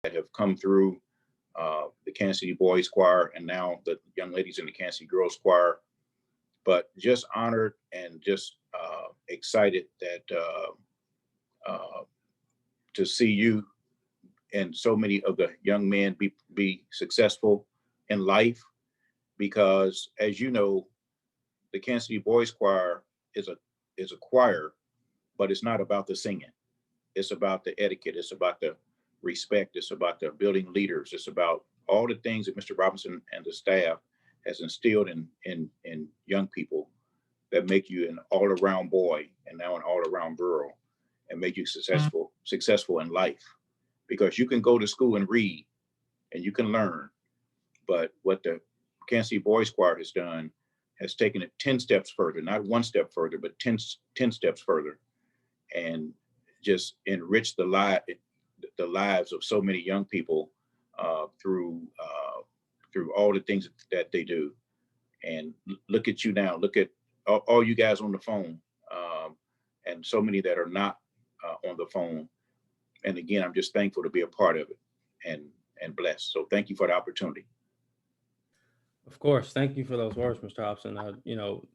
that have come through the Kansas City Boys Choir and now the young ladies in the Kansas City Girls Choir. But just honored and just excited that to see you and so many of the young men be successful in life, because as you know, the Kansas City Boys Choir is a choir, but it's not about the singing. It's about the etiquette. It's about the respect. It's about the building leaders. It's about all the things that Mr. Robinson and the staff has instilled in young people that make you an all-around boy and now an all-around girl and make you successful in life. Because you can go to school and read and you can learn, but what the Kansas City Boys Choir has done has taken it 10 steps further, not one step further, but 10 steps further, and just enrich the lives of so many young people through all the things that they do. And look at you now. Look at all you guys on the phone, and so many that are not on the phone. And again, I'm just thankful to be a part of it and blessed. So thank you for the opportunity. Of course, thank you for those words, Mr. Hobson.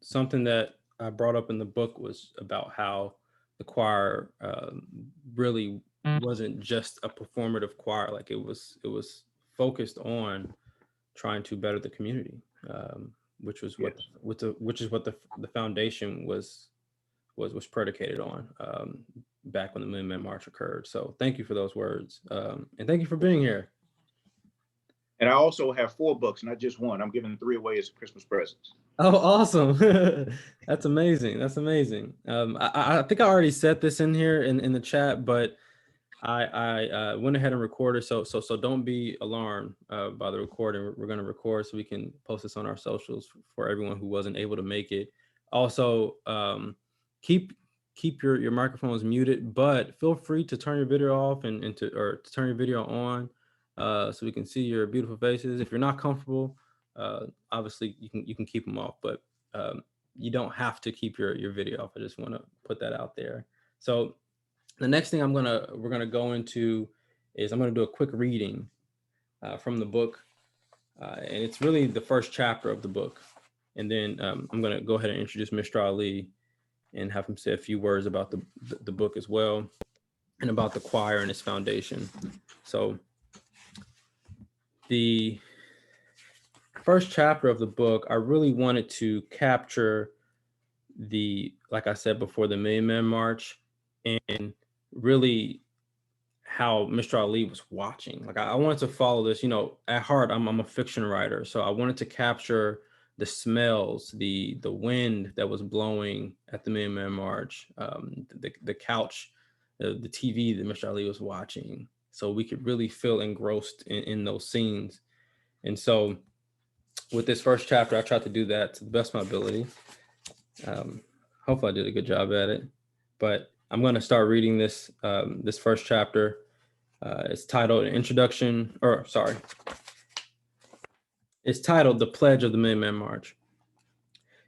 Something that I brought up in the book was about how the choir really wasn't just a performative choir. Like it was focused on trying to better the community, which was Yes. which is what the foundation was predicated on back when the Moon Man March occurred. So thank you for those words, and thank you for being here. And I also have 4 books, not just one. I'm giving 3 away as Christmas presents. Oh, awesome! That's amazing. That's amazing. I think I already said this in here in the chat, but I went ahead and recorded. So don't be alarmed by the recording. We're going to record so we can post this on our socials for everyone who wasn't able to make it. Also, keep your microphones muted, but feel free to turn your video off and to turn your video on, so we can see your beautiful faces. If you're not comfortable, obviously you can keep them off, but you don't have to keep your video off. I just want to put that out there. So the next thing we're gonna go into is I'm gonna do a quick reading from the book, and it's really the first chapter of the book. And then I'm gonna go ahead and introduce Mr. Ali and have him say a few words about the book as well, and about the choir and its foundation. So the first chapter of the book, I really wanted to capture like I said before, the Million Man March, and really how Mr. Ali was watching. Like I wanted to follow this. At heart, I'm a fiction writer, so I wanted to capture the smells, the wind that was blowing at the Million Man March, the couch, the TV that Mr. Ali was watching, so we could really feel engrossed in those scenes. And so, with this first chapter, I tried to do that to the best of my ability. Hopefully, I did a good job at it. But I'm going to start reading this first chapter. It's titled Introduction, or sorry, it's titled The Pledge of the Million Man March.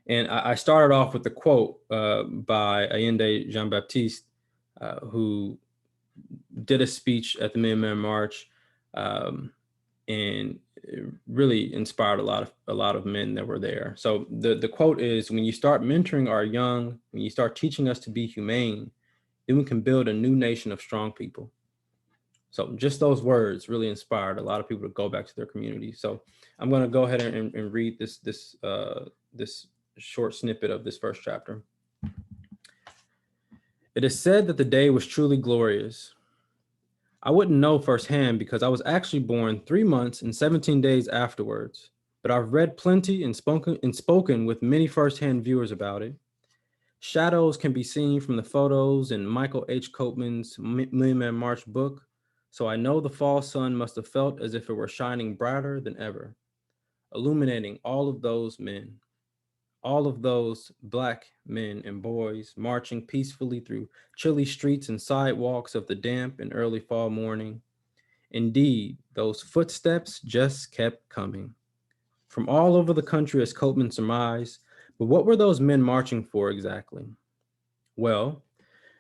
And I started off with a quote by Allende Jean-Baptiste, who did a speech at the Million Man March, and it really inspired a lot of men that were there. So the quote is, "When you start mentoring our young, when you start teaching us to be humane, then we can build a new nation of strong people." So just those words really inspired a lot of people to go back to their community. So I'm going to go ahead and read this short snippet of this first chapter. It is said that the day was truly glorious. I wouldn't know firsthand because I was actually born 3 months and 17 days afterwards, but I've read plenty and spoken with many firsthand viewers about it. Shadows can be seen from the photos in Michael H. Copeman's Million Man March book, so I know the fall sun must have felt as if it were shining brighter than ever, illuminating all of those men, all of those Black men and boys marching peacefully through chilly streets and sidewalks of the damp and early fall morning. Indeed, those footsteps just kept coming. From all over the country, as Copeman surmised, but what were those men marching for exactly? Well,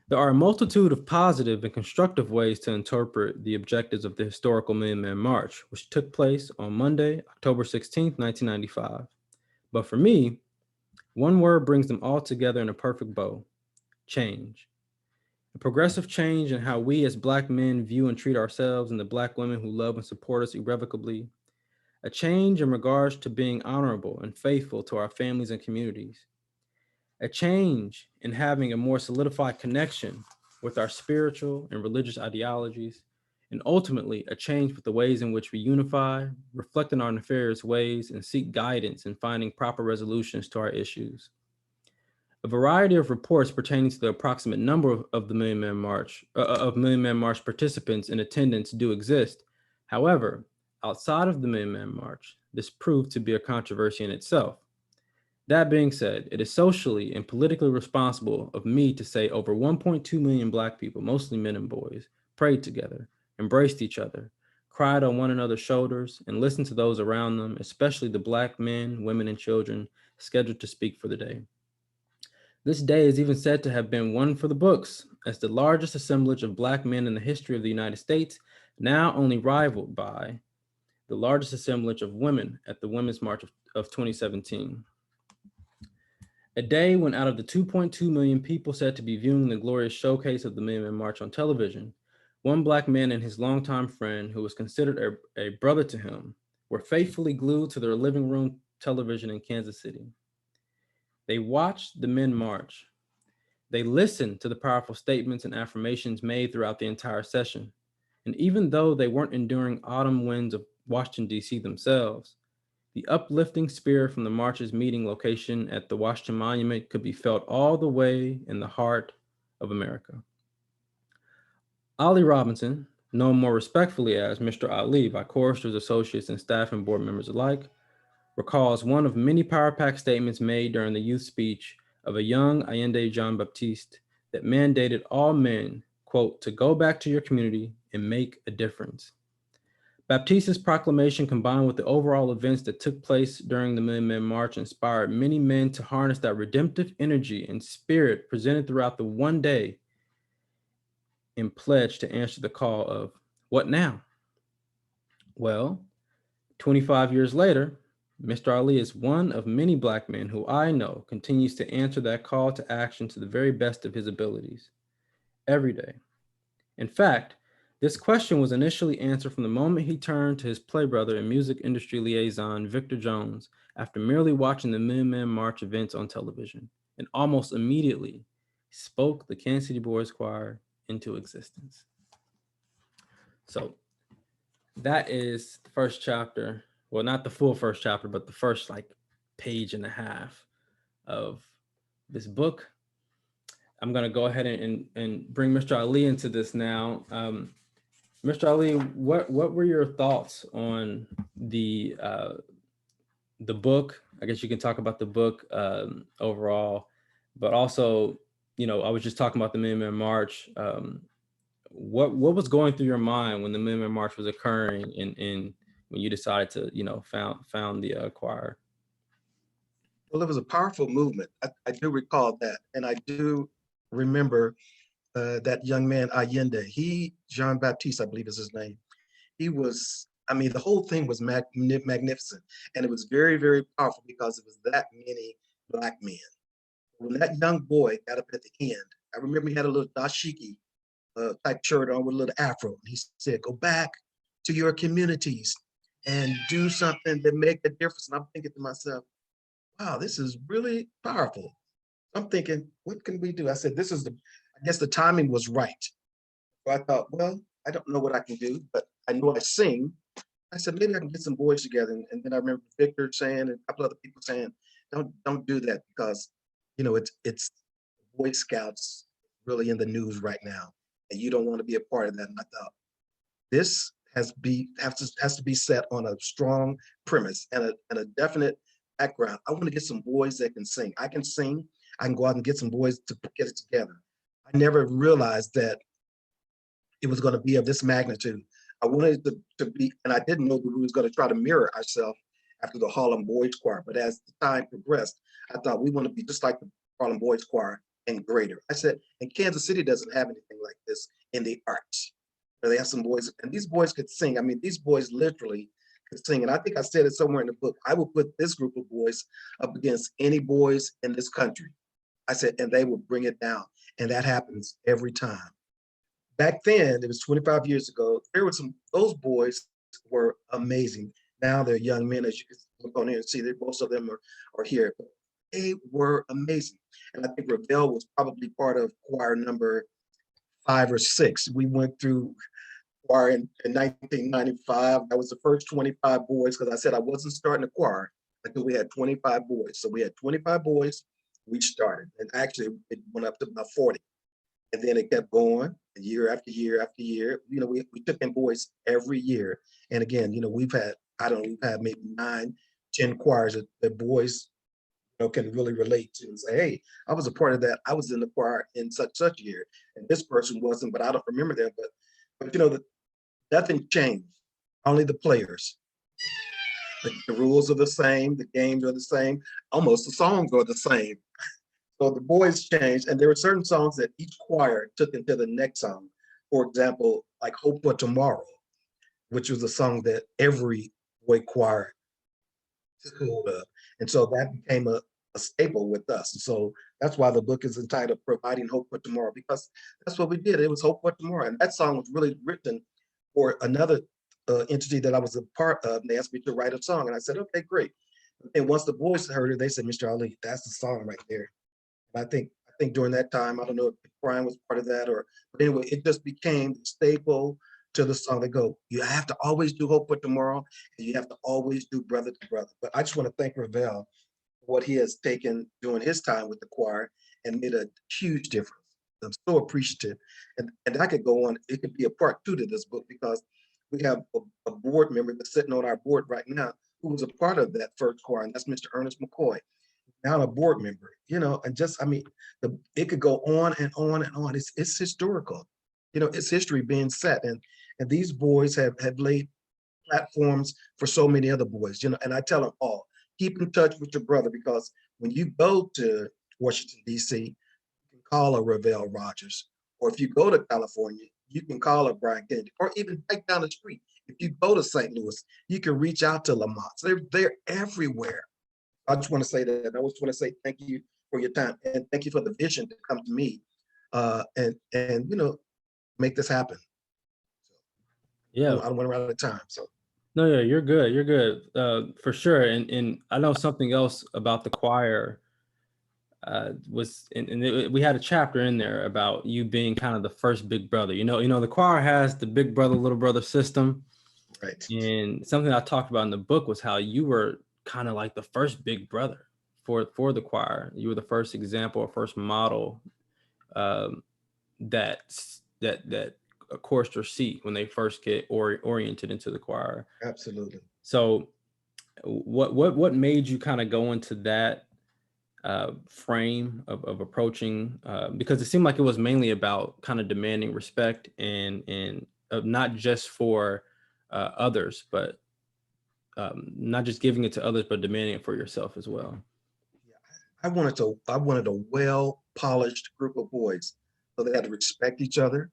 There are a multitude of positive and constructive ways to interpret the objectives of the historical Million Man March, which took place on Monday, October 16th, 1995. But for me, one word brings them all together in a perfect bow: change. A progressive change in how we as Black men view and treat ourselves and the Black women who love and support us irrevocably. A change in regards to being honorable and faithful to our families and communities. A change in having a more solidified connection with our spiritual and religious ideologies, and ultimately a change with the ways in which we unify, reflect on our nefarious ways, and seek guidance in finding proper resolutions to our issues. A variety of reports pertaining to the approximate number of the Million Man March participants in attendance do exist. However, outside of the Million Man March, this proved to be a controversy in itself. That being said, it is socially and politically responsible of me to say over 1.2 million Black people, mostly men and boys, prayed together, embraced each other, cried on one another's shoulders, and listened to those around them, especially the Black men, women, and children scheduled to speak for the day. This day is even said to have been one for the books as the largest assemblage of Black men in the history of the United States, now only rivaled by the largest assemblage of women at the Women's March of 2017. A day when out of the 2.2 million people said to be viewing the glorious showcase of the Million Man March on television, one Black man and his longtime friend, who was considered a brother to him, were faithfully glued to their living room television in Kansas City. They watched the men march. They listened to the powerful statements and affirmations made throughout the entire session. And even though they weren't enduring autumn winds of Washington, D.C. themselves, the uplifting spirit from the march's meeting location at the Washington Monument could be felt all the way in the heart of America. Ali Robinson, known more respectfully as Mr. Ali by choristers, associates, and staff and board members alike, recalls one of many power-packed statements made during the youth speech of a young Allende Jean Baptiste that mandated all men, quote, to go back to your community and make a difference. Baptiste's proclamation, combined with the overall events that took place during the Million Man March, inspired many men to harness that redemptive energy and spirit presented throughout the one day and pledge to answer the call of, what now? Well, 25 years later, Mr. Ali is one of many Black men who I know continues to answer that call to action to the very best of his abilities every day. In fact, this question was initially answered from the moment he turned to his play brother and music industry liaison, Victor Jones, after merely watching the Million Man March events on television, and almost immediately spoke the Kansas City Boys Choir into existence. So that is the first chapter. Well, not the full first chapter, but the first like page and a half of this book. I'm going to go ahead and bring Mr. Ali into this now. Mr. Ali, what were your thoughts on the book? I guess you can talk about the book overall, but also, you know, I was just talking about the Million Man March. What was going through your mind when the Million Man March was occurring, and when you decided to, you know, found the choir? Well, it was a powerful movement. I do recall that, and I do remember that young man Allende. Jean Baptiste, I believe is his name. He was, I mean, the whole thing was magnificent, and it was very, very powerful because it was that many Black men. When that young boy got up at the end, I remember he had a little dashiki type shirt on with a little afro. And he said, "Go back to your communities and do something that make a difference." And I'm thinking to myself, wow, this is really powerful. I'm thinking, what can we do? I said, I guess the timing was right. So I thought, well, I don't know what I can do, but I know I sing. I said, maybe I can get some boys together. And then I remember Victor saying, and a couple other people saying, don't do that, because, you know, it's Boy Scouts really in the news right now, and you don't want to be a part of that. And I thought, this has to be set on a strong premise and a definite background. I want to get some boys that can sing. I can sing. I can go out and get some boys to get it together. I never realized that it was going to be of this magnitude. I wanted it to be, and I didn't know that we was going to try to mirror ourselves after the Harlem Boys Choir. But as the time progressed, I thought we want to be just like the Harlem Boys Choir and greater. I said, and Kansas City doesn't have anything like this in the arts. They have some boys, and these boys could sing. I mean, these boys literally could sing. And I think I said it somewhere in the book. I would put this group of boys up against any boys in this country. I said, and they will bring it down. And that happens every time. Back then, it was 25 years ago, there were those boys were amazing. Now they're young men, as you can look on here and see that most of them are here. But they were amazing. And I think Ravel was probably part of choir number 5 or 6. We went through choir in 1995. That was the first 25 boys, because I said I wasn't starting a choir until we had 25 boys. So we had 25 boys, we started. And actually, it went up to about 40. And then it kept going year after year after year. You know, we took in boys every year. And again, you know, we've had maybe 9, 10 choirs that boys, you know, can really relate to and say, hey, I was a part of that. I was in the choir in such year. And this person wasn't, but I don't remember them. But you know, nothing changed. Only the players. The rules are the same, the games are the same, almost the songs are the same. So the boys changed, and there were certain songs that each choir took into the next song. For example, like Hope for Tomorrow, which was a song that every boy choir took hold of. And so that became a staple with us. And so that's why the book is entitled Providing Hope for Tomorrow, because that's what we did. It was Hope for Tomorrow. And that song was really written for another entity that I was a part of. And they asked me to write a song. And I said, okay, great. And once the boys heard it, they said, Mr. Ali, that's the song right there. I think during that time, I don't know if Brian was part of that, but anyway, it just became the staple to the song. They go, you have to always do Hope for Tomorrow, and you have to always do Brother to Brother. But I just want to thank Ravel for what he has taken during his time with the choir and made a huge difference. I'm so appreciative. And I could go on, it could be a part 2 to this book, because we have a board member that's sitting on our board right now who was a part of that first choir, and that's Mr. Ernest McCoy. Now a board member, you know, and just, I mean, it could go on and on and on. It's historical, you know, it's history being set. And these boys have laid platforms for so many other boys, you know, and I tell them all, keep in touch with your brother, because when you go to Washington, D.C., you can call a Ravel Rogers, or if you go to California, you can call a Brian Kennedy, or even right down the street. If you go to St. Louis, you can reach out to Lamont. They're everywhere. I just want to say that. I just want to say thank you for your time, and thank you for the vision to come to me and you know, make this happen. Yeah. I don't want to run out of time. So No, yeah, you're good. You're good, for sure. And I know something else about the choir was, we had a chapter in there about you being kind of the first big brother. You know, the choir has the big brother, little brother system. right. And something I talked about in the book was how you were kind of like the first big brother for the choir. You were the first example or first model that a chorister see when they first get oriented into the choir. Absolutely. So what made you kind of go into that frame of approaching, because it seemed like it was mainly about kind of demanding respect and not just for others, but not just giving it to others, but demanding it for yourself as well. I wanted a well-polished group of boys, so they had to respect each other.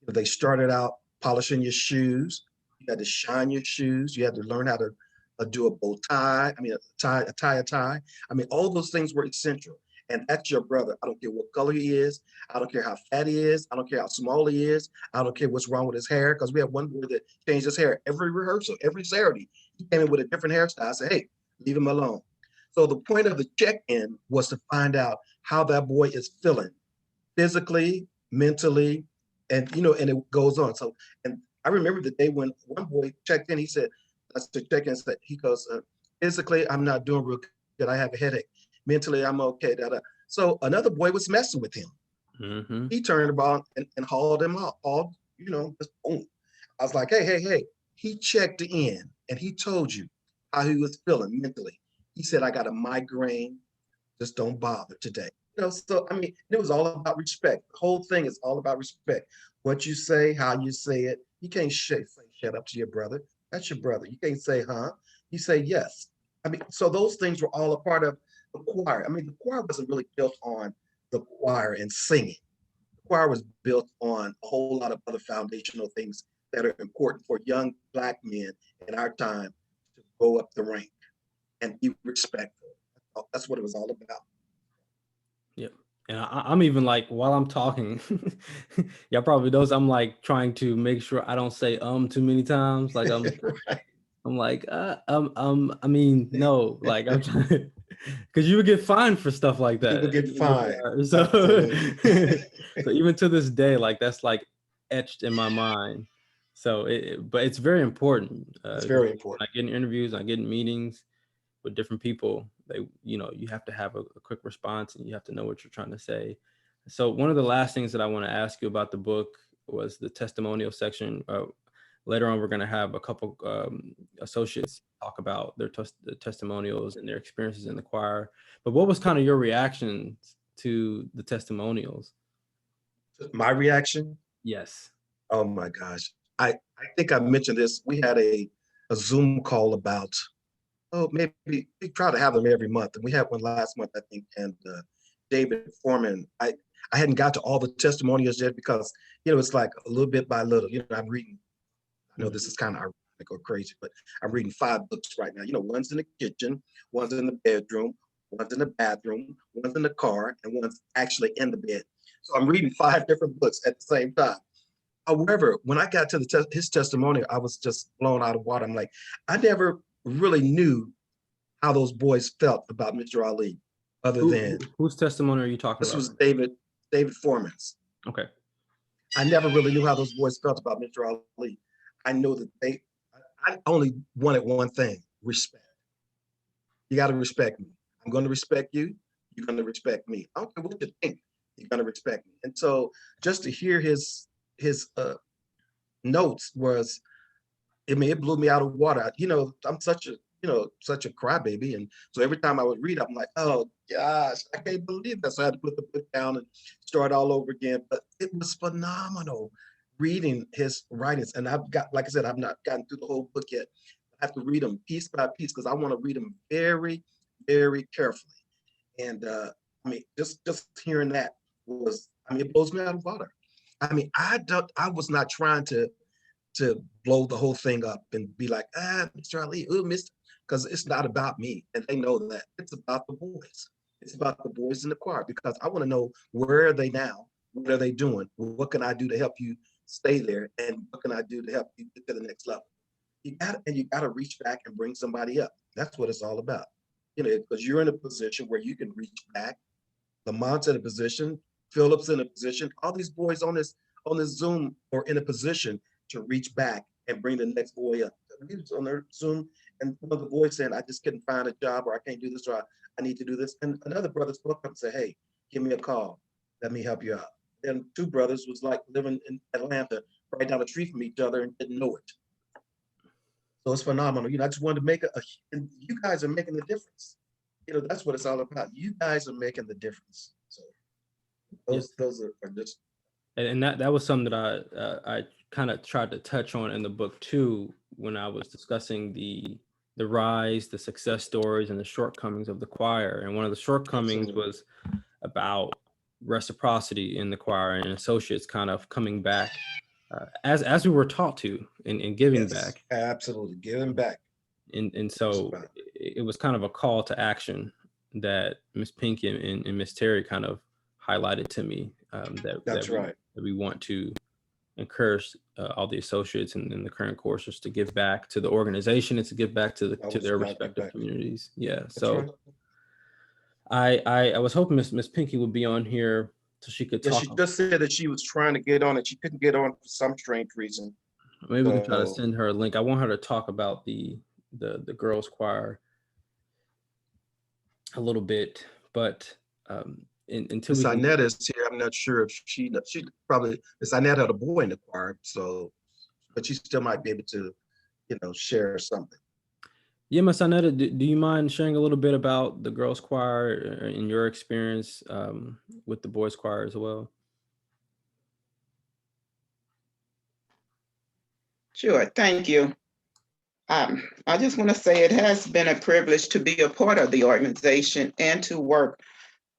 They started out polishing your shoes. You had to shine your shoes. You had to learn how to do a bow tie. I mean, a tie. I mean, all those things were essential. And that's your brother. I don't care what color he is. I don't care how fat he is. I don't care how small he is. I don't care what's wrong with his hair. Because we have one boy that changed his hair every rehearsal, every Saturday. He came in with a different hairstyle. I said, hey, leave him alone. So the point of the check-in was to find out how that boy is feeling physically, mentally, and you know, and it goes on. So, and I remember the day when one boy checked in. He said, "I said check in." He goes, "Physically, I'm not doing real good. I have a headache. Mentally, I'm okay." So another boy was messing with him. Mm-hmm. He turned about and hauled him out. All you know, just boom. I was like, hey. He checked in and he told you how he was feeling mentally. He said, "I got a migraine. Just don't bother today." You know, so I mean, it was all about respect. The whole thing is all about respect. What you say, how you say it. You can't say shut up to your brother. That's your brother. You can't say, huh? You say yes. I mean, so those things were all a part of the choir. I mean, the choir wasn't really built on the choir and singing. The choir was built on a whole lot of other foundational things that are important for young Black men in our time to go up the rank and be respectful. That's what it was all about. Yep. And I'm even like, while I'm talking, y'all probably knows I'm like trying to make sure I don't say too many times. Like Right. I'm like, I mean, no, like I'm trying, because you would get fined for stuff like that. People get fined. So, Absolutely. so even to this day, like that's like etched in my mind. So, but it's very important. It's very When important. I get in interviews, I get in meetings with different people. You have to have a quick response, and you have to know what you're trying to say. So one of the last things that I want to ask you about the book was the testimonial section. Later on, we're going to have a couple associates talk about their the testimonials and their experiences in the choir. But what was kind of your reaction to the testimonials? My reaction? Yes. Oh my gosh. I think I mentioned this. We had a Zoom call about, maybe we try to have them every month. And we had one last month, I think. And David Foreman, I hadn't got to all the testimonials yet because, it's like a little bit by little. I'm reading, I know this is kind of ironic or crazy, but I'm reading 5 books right now. One's in the kitchen, one's in the bedroom, one's in the bathroom, one's in the car, and one's actually in the bed. So I'm reading 5 different books at the same time. However, when I got to his testimony, I was just blown out of water. I'm like, I never really knew how those boys felt about Mr. Ali, other than whose testimony are you talking this about? was David Foreman's. Okay. I never really knew how those boys felt about Mr. Ali. I know that I only wanted one thing: respect. You got to respect me. I'm going to respect you. You're going to respect me. I don't care what you think. You're going to respect me. And so, just to hear his notes was, it blew me out of water. I'm such a crybaby, and so every time I would read, I'm like, oh gosh, I can't believe that. So I had to put the book down and start all over again. But it was phenomenal reading his writings, and like I said, I've not gotten through the whole book yet. I have to read them piece by piece because I want to read them very, very carefully. And just hearing that it blows me out of water. I was not trying to blow the whole thing up and be like, Mr. Ali, Mr. Because it's not about me. And they know that. It's about the boys. It's about the boys in the choir, because I want to know, where are they now? What are they doing? What can I do to help you stay there? And what can I do to help you get to the next level? You got to reach back and bring somebody up. That's what it's all about. Because you're in a position where you can reach back. Lamont's in a position, Philip's in a position, all these boys on this Zoom are in a position to reach back and bring the next boy up. He was on their Zoom, and one of the boys saying, I just couldn't find a job, or I can't do this, or I need to do this. And another brother spoke up and said, hey, give me a call. Let me help you out. And 2 brothers was like living in Atlanta, right down the street from each other, and didn't know it. So it's phenomenal. I just wanted to make and you guys are making the difference. That's what it's all about. You guys are making the difference. So those are just. And that was something that I kind of tried to touch on in the book too, when I was discussing the rise, the success stories, and the shortcomings of the choir. And one of the shortcomings was about reciprocity in the choir and associates kind of coming back as we were taught to, and giving back. Absolutely, giving back. And so it was kind of a call to action that Miss Pink and Miss Terry kind of highlighted to me, that we want to encourage all the associates in the current courses to give back to the organization and to give back to their respective communities. Yeah. So I was hoping Miss Pinky would be on here so she could talk. She just said that she was trying to get on and she couldn't get on for some strange reason. Maybe we can try to send her a link. I want her to talk about the girls choir a little bit, but until Miss Inetta is here, I'm not sure if she probably, Miss Inetta had a boy in the choir, so, but she still might be able to, share something. Yeah, Miss Inetta, do you mind sharing a little bit about the girls choir and your experience with the boys choir as well? Sure, thank you. I just want to say it has been a privilege to be a part of the organization and to work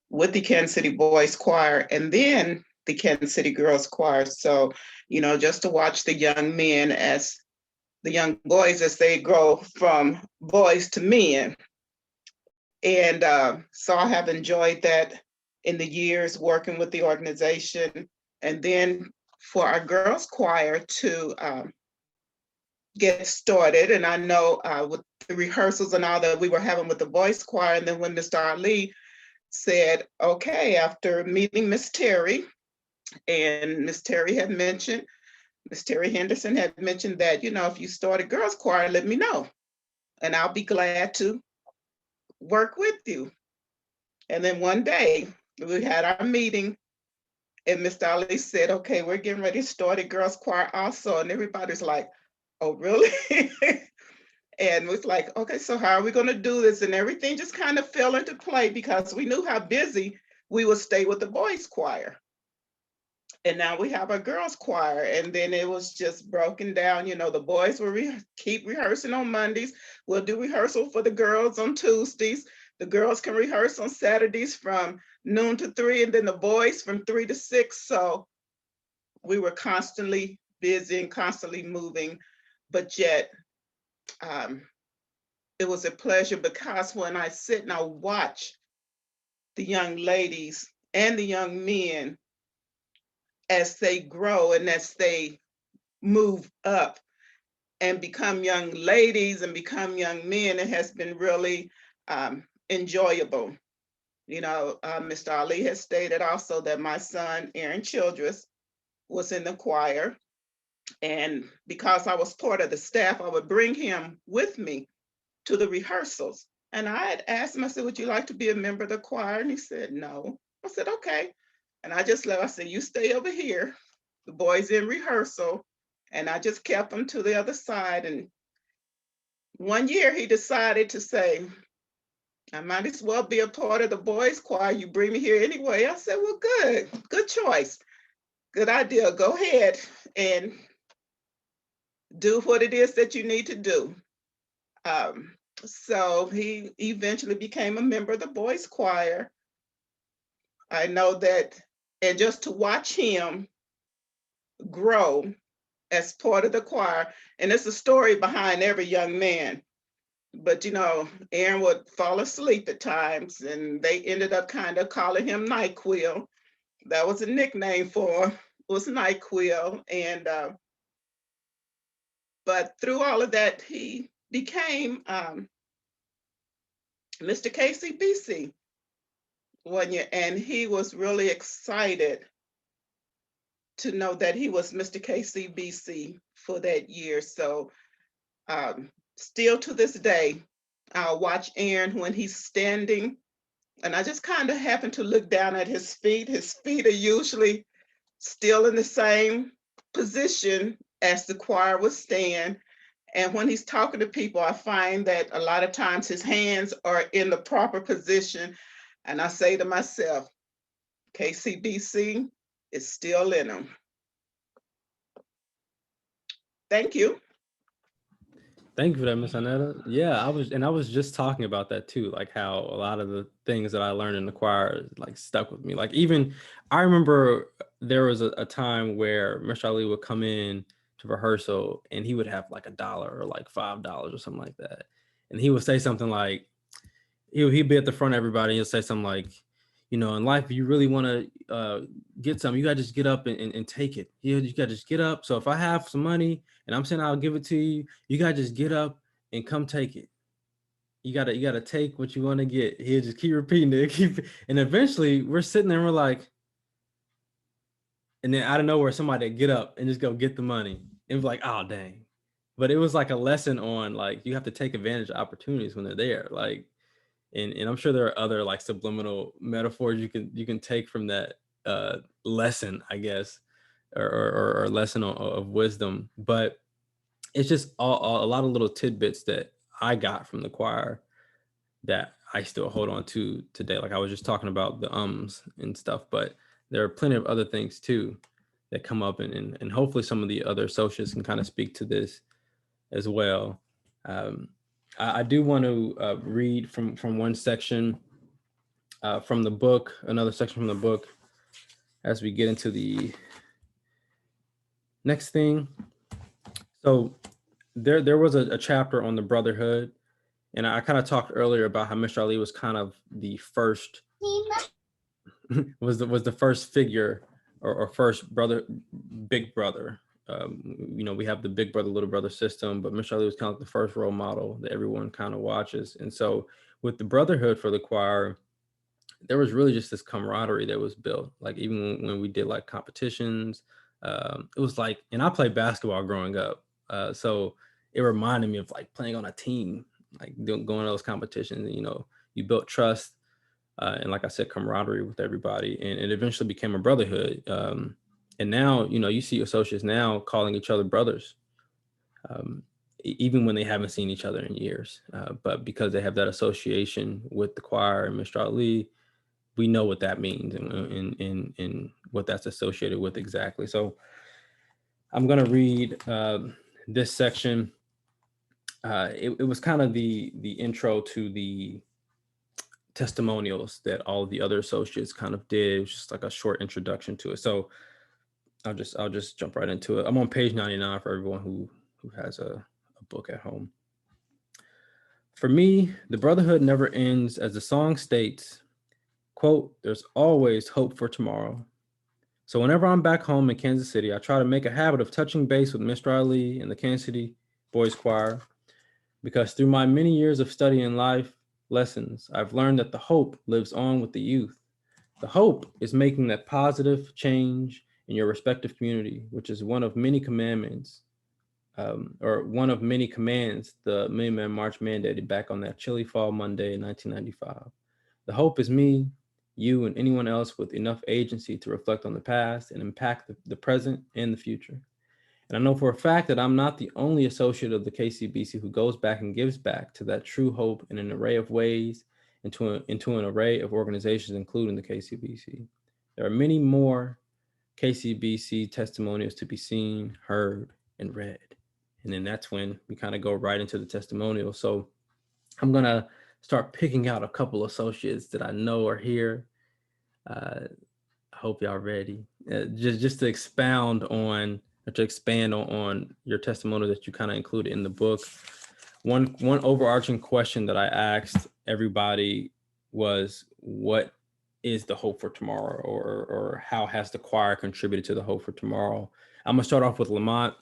with the Kansas City Boys Choir and then the Kansas City Girls Choir. So, you know, just to watch the young men as the young boys as they grow from boys to men. And so I have enjoyed that in the years working with the organization. And then for our girls choir to get started. And I know with the rehearsals and all that we were having with the boys choir, and then when Mr. Ali said, okay, after meeting Miss Terry, and Miss Terry had mentioned, Miss Terry Henderson had mentioned that, you know, if you start a girls choir, let me know, and I'll be glad to work with you. And then one day we had our meeting and Mr. Ali said, okay, we're getting ready to start a girls choir also. And everybody's like, oh, really? And it's like, okay, so how are we going to do this? And everything just kind of fell into play because we knew how busy we would stay with the boys choir. And now we have a girls choir. And then it was just broken down. You know, the boys will keep rehearsing on Mondays. We'll do rehearsal for the girls on Tuesdays. The girls can rehearse on Saturdays from noon to 3, and then the boys from 3 to 6. So we were constantly busy and constantly moving, but yet it was a pleasure because when I sit and I watch the young ladies and the young men as they grow and as they move up and become young ladies and become young men, it has been really enjoyable. You know, Mr. Ali has stated also that my son, Aaron Childress, was in the choir. And because I was part of the staff, I would bring him with me to the rehearsals. And I had asked him, I said, would you like to be a member of the choir? And he said, no. I said, okay. And I just left, I said, you stay over here. The boys in rehearsal. And I just kept him to the other side. And one year he decided to say, I might as well be a part of the boys choir. You bring me here anyway. I said, well, good choice. Good idea. Go ahead and do what it is that you need to do. So he eventually became a member of the boys choir. I know that, and just to watch him grow as part of the choir, and it's a story behind every young man. But you know, Aaron would fall asleep at times, and they ended up kind of calling him NyQuil. That was a nickname for him, was NyQuil. And but through all of that, he became Mr. KCBC one year, and he was really excited to know that he was Mr. KCBC for that year. So still to this day, I'll watch Aaron when he's standing, and I just kind of happen to look down at his feet. His feet are usually still in the same position as the choir would stand. And when he's talking to people, I find that a lot of times his hands are in the proper position. And I say to myself, KCBC is still in him. Thank you. Thank you for that, Miss Anetta. Yeah, I was just talking about that too, like how a lot of the things that I learned in the choir like stuck with me. Like even I remember there was a time where Mr. Ali would come in to rehearsal and he would have like $1 or like $5 or something like that. And he would say something like, he'd be at the front of everybody, he'll say something like, you know, in life, if you really want to get something, you got to just get up and take it. You got to just get up. So if I have some money and I'm saying I'll give it to you, you got to just get up and come take it. You gotta take what you want to get. He'll just keep repeating it. And eventually we're sitting there and we're like, and then out of nowhere, somebody get up and just go get the money. It was like, oh, dang. But it was like a lesson on like, you have to take advantage of opportunities when they're there. Like, and I'm sure there are other like subliminal metaphors you can take from that lesson, I guess, or lesson of wisdom. But it's just a lot of little tidbits that I got from the choir that I still hold on to today. Like I was just talking about the ums and stuff, but there are plenty of other things too that come up, and hopefully some of the other associates can kind of speak to this as well. I do want to read from one section from the book, another section from the book, as we get into the next thing. So there was a chapter on the brotherhood, and I kind of talked earlier about how Mr. Ali was kind of the first was the first figure or first brother, big brother. We have the big brother, little brother system, but Mr. Ali was kind of the first role model that everyone kind of watches. And so with the brotherhood for the choir, there was really just this camaraderie that was built. Like even when we did like competitions, it was like, and I played basketball growing up. So it reminded me of like playing on a team, like going to those competitions, you built trust. And like I said, camaraderie with everybody, and it eventually became a brotherhood. And now, you see associates now calling each other brothers, even when they haven't seen each other in years. But because they have that association with the choir and Mr. Ali, we know what that means and what that's associated with exactly. So I'm going to read this section. It was kind of the intro to the testimonials that all of the other associates kind of did. It was just like a short introduction to it. So I'll just jump right into it. I'm on page 99 for everyone who has a book at home. For me, the brotherhood never ends, as the song states, quote, "There's always hope for tomorrow." So whenever I'm back home in Kansas City, I try to make a habit of touching base with Mr. Ali and the Kansas City Boys Choir, because through my many years of studying life lessons, I've learned that the hope lives on with the youth. The hope is making that positive change in your respective community, which is one of many commandments, or one of many commands the Million-Man March mandated back on that chilly fall Monday in 1995. The hope is me, you, and anyone else with enough agency to reflect on the past and impact the present and the future. And I know for a fact that I'm not the only associate of the KCBC who goes back and gives back to that true hope in an array of ways, into an array of organizations, including the KCBC. There are many more KCBC testimonials to be seen, heard, and read. And then that's when we kind of go right into the testimonial. So I'm going to start picking out a couple associates that I know are here. I hope y'all ready. Just to expound on, or to expand on your testimony that you kind of included in the book. One overarching question that I asked everybody was, what is the hope for tomorrow, or how has the choir contributed to the hope for tomorrow? I'm gonna start off with Lamont,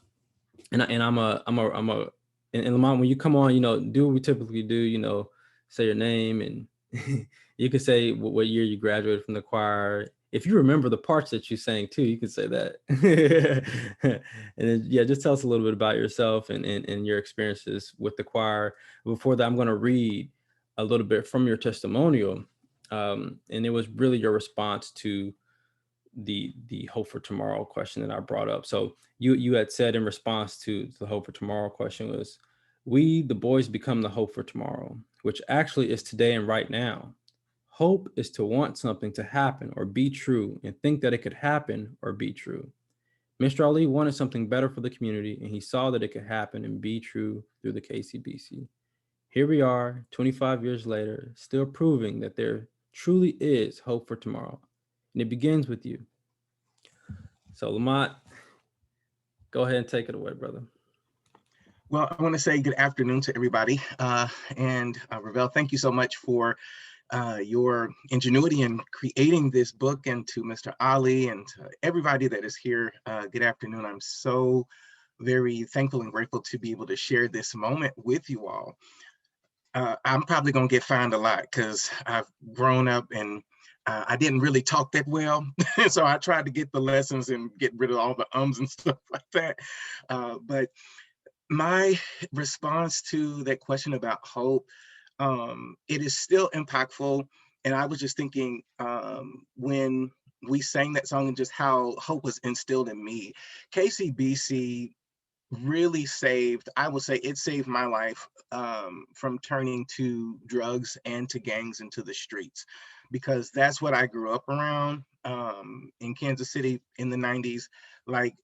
and Lamont, when you come on, do what we typically do, say your name, and you can say what year you graduated from the choir. If you remember the parts that you sang too, you could say that. And then, yeah, just tell us a little bit about yourself and your experiences with the choir. Before that, I'm going to read a little bit from your testimonial. And it was really your response to the hope for tomorrow question that I brought up. So you had said in response to the hope for tomorrow question was, "We, the boys, become the hope for tomorrow, which actually is today and right now. Hope is to want something to happen or be true and think that it could happen or be true. Mr. Ali wanted something better for the community, and he saw that it could happen and be true through the KCBC. Here we are, 25 years later, still proving that there truly is hope for tomorrow. And it begins with you." So Lamont, go ahead and take it away, brother. Well, I want to say good afternoon to everybody. And Ravel, thank you so much for your ingenuity in creating this book, and to Mr. Ali and to everybody that is here. Good afternoon. I'm so very thankful and grateful to be able to share this moment with you all. I'm probably going to get fined a lot because I've grown up and I didn't really talk that well. So I tried to get the lessons and get rid of all the ums and stuff like that. But my response to that question about hope, it is still impactful. And I was just thinking when we sang that song and just how hope was instilled in me, KCBC really saved, I would say it saved my life from turning to drugs and to gangs and to the streets, because that's what I grew up around in Kansas City in the 90s. Like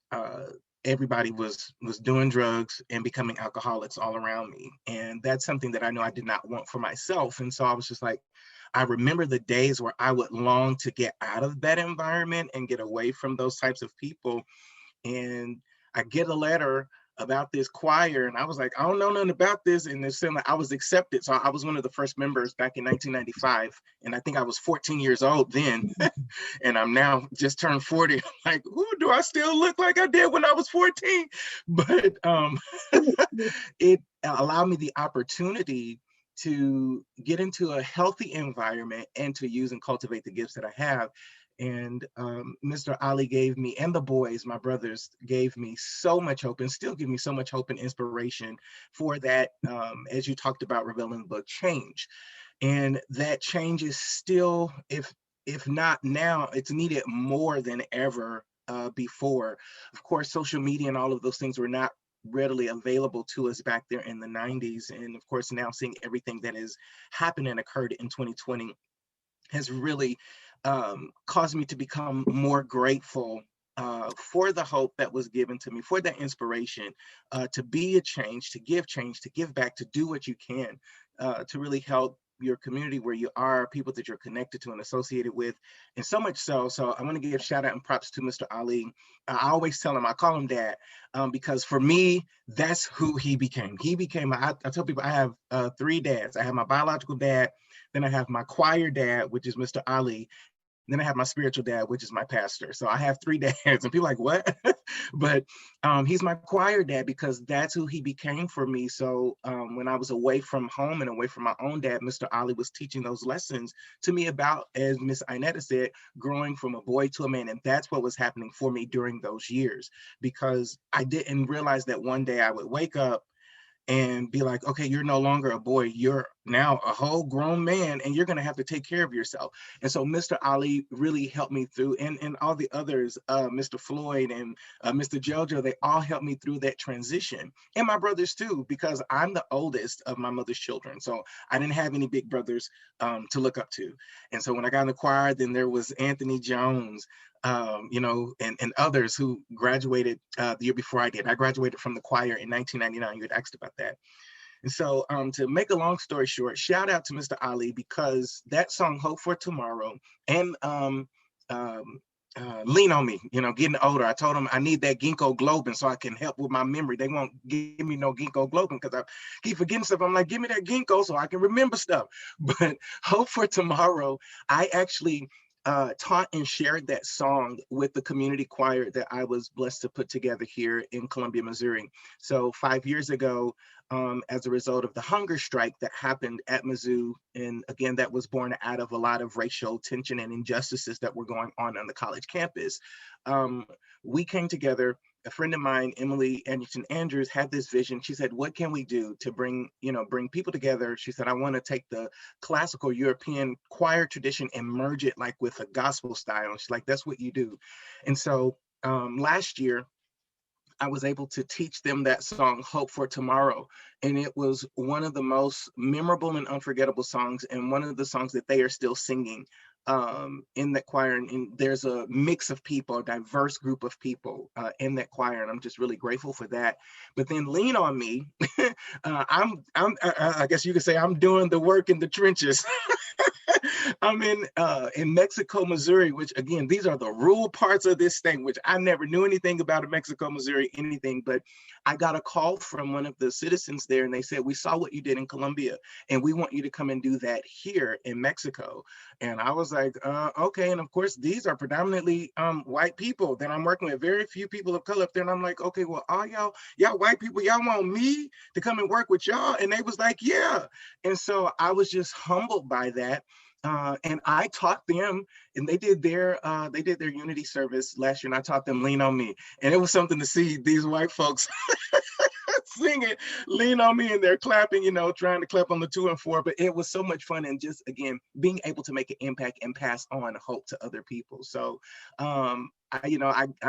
everybody was doing drugs and becoming alcoholics all around me. And that's something that I know I did not want for myself. And so I was just like, I remember the days where I would long to get out of that environment and get away from those types of people. And I get a letter about this choir, and I was like, I don't know nothing about this. And it's saying I was accepted. So I was one of the first members back in 1995. And I think I was 14 years old then. And I'm now just turned 40. Like, who do I still look like I did when I was 14? But it allowed me the opportunity to get into a healthy environment and to use and cultivate the gifts that I have. And Mr. Ali gave me, and the boys, my brothers, gave me so much hope and still give me so much hope and inspiration for that, as you talked about, Ravel, in the book, change. And that change is still, if not now, it's needed more than ever before. Of course, social media and all of those things were not readily available to us back there in the 90s. And of course, now seeing everything that has happened and occurred in 2020 has really caused me to become more grateful for the hope that was given to me, for that inspiration, to be a change, to give back, to do what you can, to really help your community where you are, people that you're connected to and associated with. And so much so I want to give shout out and props to Mr. Ali. I always tell him, I call him dad, because for me, that's who he became. I tell people I have 3 dads. I have my biological dad, then I have my choir dad, which is Mr. Ali. Then I have my spiritual dad, which is my pastor. So I have 3 dads, and people are like, what? But he's my choir dad because that's who he became for me. So when I was away from home and away from my own dad, Mr. Ali was teaching those lessons to me about, as Miss Inetta said, growing from a boy to a man. And that's what was happening for me during those years, because I didn't realize that one day I would wake up and be like, okay, you're no longer a boy, you're now a whole grown man, and you're gonna have to take care of yourself. And so Mr. Ali really helped me through, and all the others, Mr. Floyd and Mr. Jojo, they all helped me through that transition. And my brothers too, because I'm the oldest of my mother's children. So I didn't have any big brothers to look up to. And so when I got in the choir, then there was Anthony Jones, and others who graduated the year before I did. I graduated from the choir in 1999. You had asked about that. And so to make a long story short, shout out to Mr. Ali, because that song, Hope for Tomorrow, and Lean on Me, getting older. I told him I need that ginkgo globin so I can help with my memory. They won't give me no ginkgo globin because I keep forgetting stuff. I'm like, give me that ginkgo so I can remember stuff. But Hope for Tomorrow, I actually taught and shared that song with the community choir that I was blessed to put together here in Columbia, Missouri. So 5 years ago, as a result of the hunger strike that happened at Mizzou, and again, that was born out of a lot of racial tension and injustices that were going on the college campus, we came together. A friend of mine, Emily Anderson Andrews, had this vision. She said, what can we do to bring people together? She said, I want to take the classical European choir tradition and merge it like with a gospel style. She's like, that's what you do. And so last year, I was able to teach them that song, Hope for Tomorrow. And it was one of the most memorable and unforgettable songs, and one of the songs that they are still singing in that choir. And there's a mix of people, a diverse group of people in that choir. And I'm just really grateful for that. But then Lean on Me, I guess you could say I'm doing the work in the trenches. I'm in Mexico, Missouri, which again, these are the rural parts of this state, which I never knew anything about in Mexico, Missouri, anything, but I got a call from one of the citizens there, and they said, we saw what you did in Colombia, and we want you to come and do that here in Mexico. And I was like, okay. And of course, these are predominantly white people that I'm working with, very few people of color up there. And I'm like, okay, well, all y'all white people, y'all want me to come and work with y'all? And they was like, yeah. And so I was just humbled by that. And I taught them, and they did their unity service last year, and I taught them Lean on Me. And it was something to see these white folks singing Lean on Me, and they're clapping, trying to clap on the 2 and 4. But it was so much fun, and just, again, being able to make an impact and pass on hope to other people. So I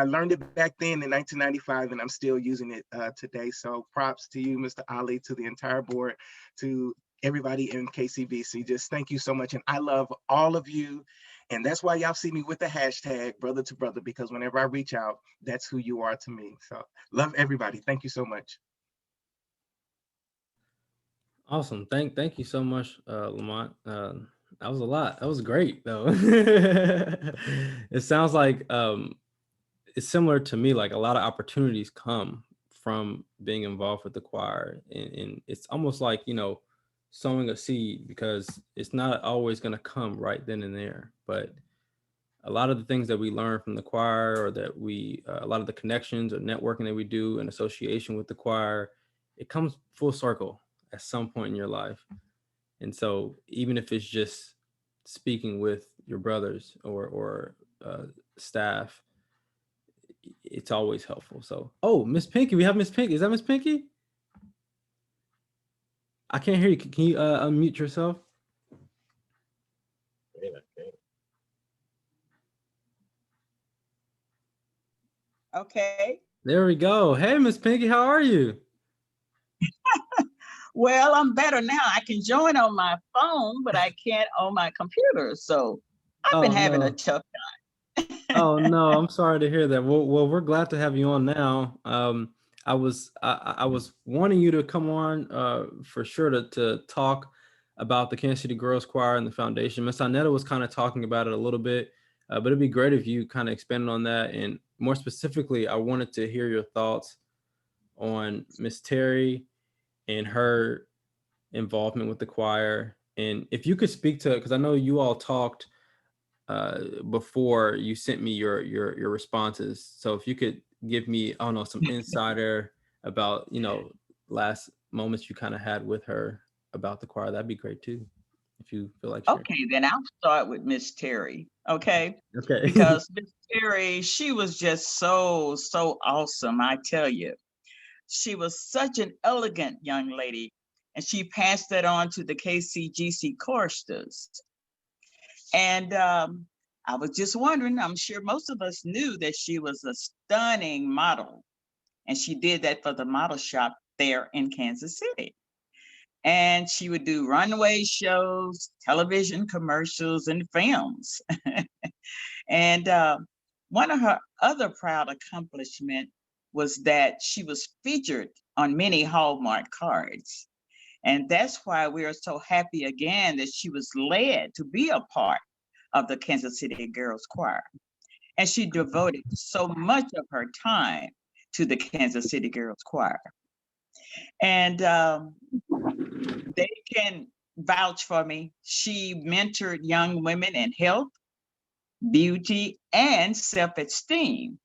learned it back then in 1995, and I'm still using it today. So props to you, Mr. Ali, to the entire board, to everybody in KCBC. Just thank you so much. And I love all of you. And that's why y'all see me with the hashtag brother to brother, because whenever I reach out, that's who you are to me. So love everybody. Thank you so much. Awesome. Thank you so much, Lamont. That was a lot. That was great though. It sounds like it's similar to me, like a lot of opportunities come from being involved with the choir. And it's almost like, sowing a seed, because it's not always going to come right then and there. But a lot of the things that we learn from the choir, or that a lot of the connections or networking that we do in association with the choir, it comes full circle at some point in your life. And so even if it's just speaking with your brothers or staff, it's always helpful. So, oh, Miss Pinky, we have Miss Pinky. Is that Miss Pinky? I can't hear you. Can you unmute yourself? Okay. There we go. Hey, Miss Pinky, how are you? Well, I'm better now. I can join on my phone, but I can't on my computer. So I've been having a tough time. Oh no, I'm sorry to hear that. Well, we're glad to have you on now. I was wanting you to come on for sure to talk about the Kansas City Girls Choir and the foundation. Miss Anetta was kind of talking about it a little bit, but it'd be great if you kind of expanded on that. And more specifically, I wanted to hear your thoughts on Miss Terry and her involvement with the choir. And if you could speak to, because I know you all talked before you sent me your responses. So if you could give me, I don't know, some insider about, last moments you kind of had with her about the choir, that'd be great too, if you feel like sharing. Okay, then I'll start with Miss Terry. Okay. Okay. Because Miss Terry, she was just so awesome. I tell you, she was such an elegant young lady, and she passed that on to the KCGC choristers. And I was just wondering, I'm sure most of us knew that she was a stunning model, and she did that for the model shop there in Kansas City. And she would do runway shows, television commercials, and films. And one of her other proud accomplishments was that she was featured on many Hallmark cards. And that's why we are so happy again that she was led to be a part of the Kansas City Girls Choir. And she devoted so much of her time to the Kansas City Girls Choir. And they can vouch for me. She mentored young women in health, beauty, and self-esteem.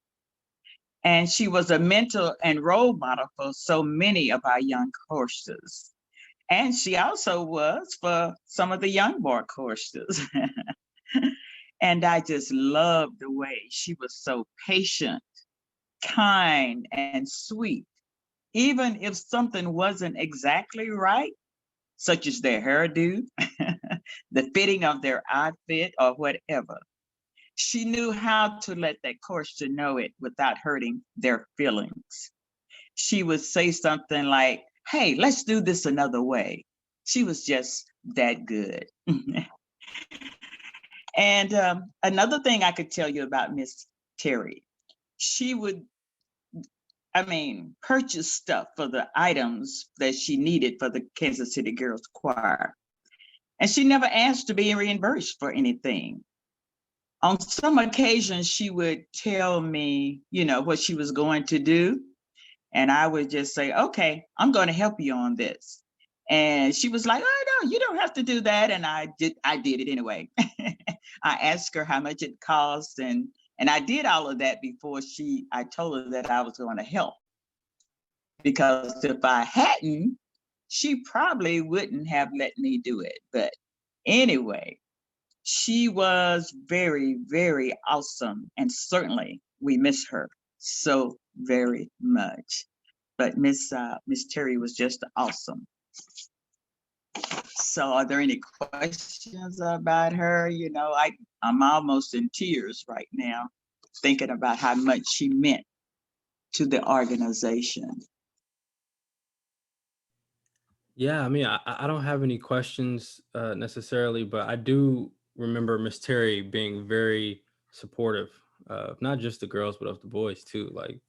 And she was a mentor and role model for so many of our young choristers. And she also was for some of the young boy choristers. And I just loved the way she was so patient, kind, and sweet. Even if something wasn't exactly right, such as their hairdo, the fitting of their outfit, or whatever, she knew how to let that chorister know it without hurting their feelings. She would say something like, "Hey, let's do this another way." She was just that good. And another thing I could tell you about Miss Terry, she would, purchase stuff for the items that she needed for the Kansas City Girls Choir. And she never asked to be reimbursed for anything. On some occasions, she would tell me, what she was going to do. And I would just say, "Okay, I'm going to help you on this." And she was like, "Oh, no, you don't have to do that." And I did it anyway. I asked her how much it cost, and I did all of that before I told her that I was going to help. Because if I hadn't, she probably wouldn't have let me do it. But anyway, she was very, very awesome. And certainly we miss her so very much. But Miss Terry was just awesome. So are there any questions about her? I'm almost in tears right now, thinking about how much she meant to the organization. Yeah, I don't have any questions necessarily, but I do remember Miss Terry being very supportive of not just the girls, but of the boys too. Like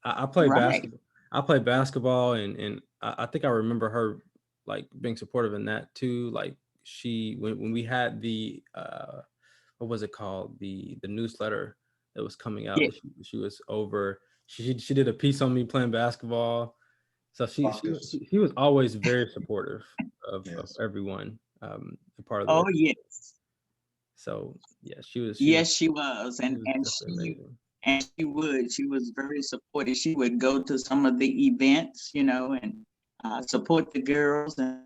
I played Right. basketball. I played basketball, and I think I remember her like being supportive in that too. Like when we had the what was it called, the newsletter that was coming out, Yeah. that she was over. She did a piece on me playing basketball. So Focus. she was always very supportive of Yes. everyone, a part of the Oh, organization. yes. So yeah, she was Yes, she was. she was definitely amazing. She was very supportive. She would go to some of the events, and support the girls and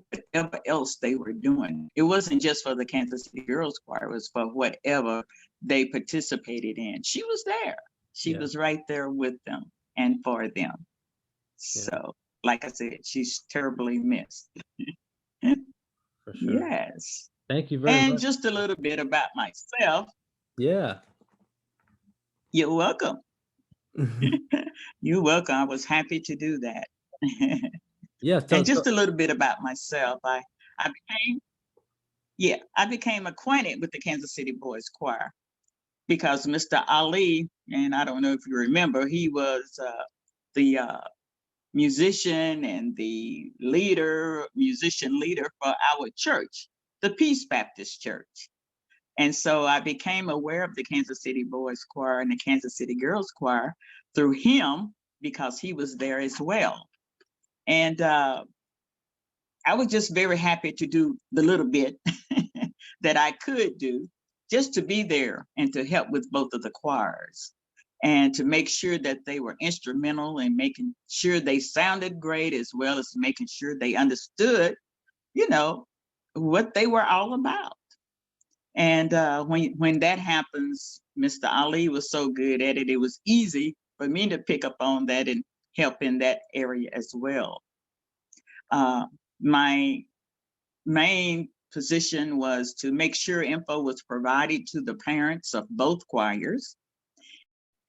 whatever else they were doing. It wasn't just for the Kansas City Girls Choir, it was for whatever they participated in. She was there. She Yeah. was right there with them and for them. Yeah. So, like I said, she's terribly missed. For sure. Yes. Thank you very And much. just a little bit about myself. Yeah. You're welcome. You're welcome. I was happy to do that. Yeah. And just a little bit about myself. I became acquainted with the Kansas City Boys Choir because Mr. Ali, and I don't know if you remember, he was the musician and the musician leader for our church, the Peace Baptist Church. And so I became aware of the Kansas City Boys Choir and the Kansas City Girls Choir through him because he was there as well. And I was just very happy to do the little bit that I could do, just to be there and to help with both of the choirs and to make sure that they were instrumental in making sure they sounded great, as well as making sure they understood, what they were all about. And when that happens, Mr. Ali was so good at it, it was easy for me to pick up on that and help in that area as well. My main position was to make sure info was provided to the parents of both choirs.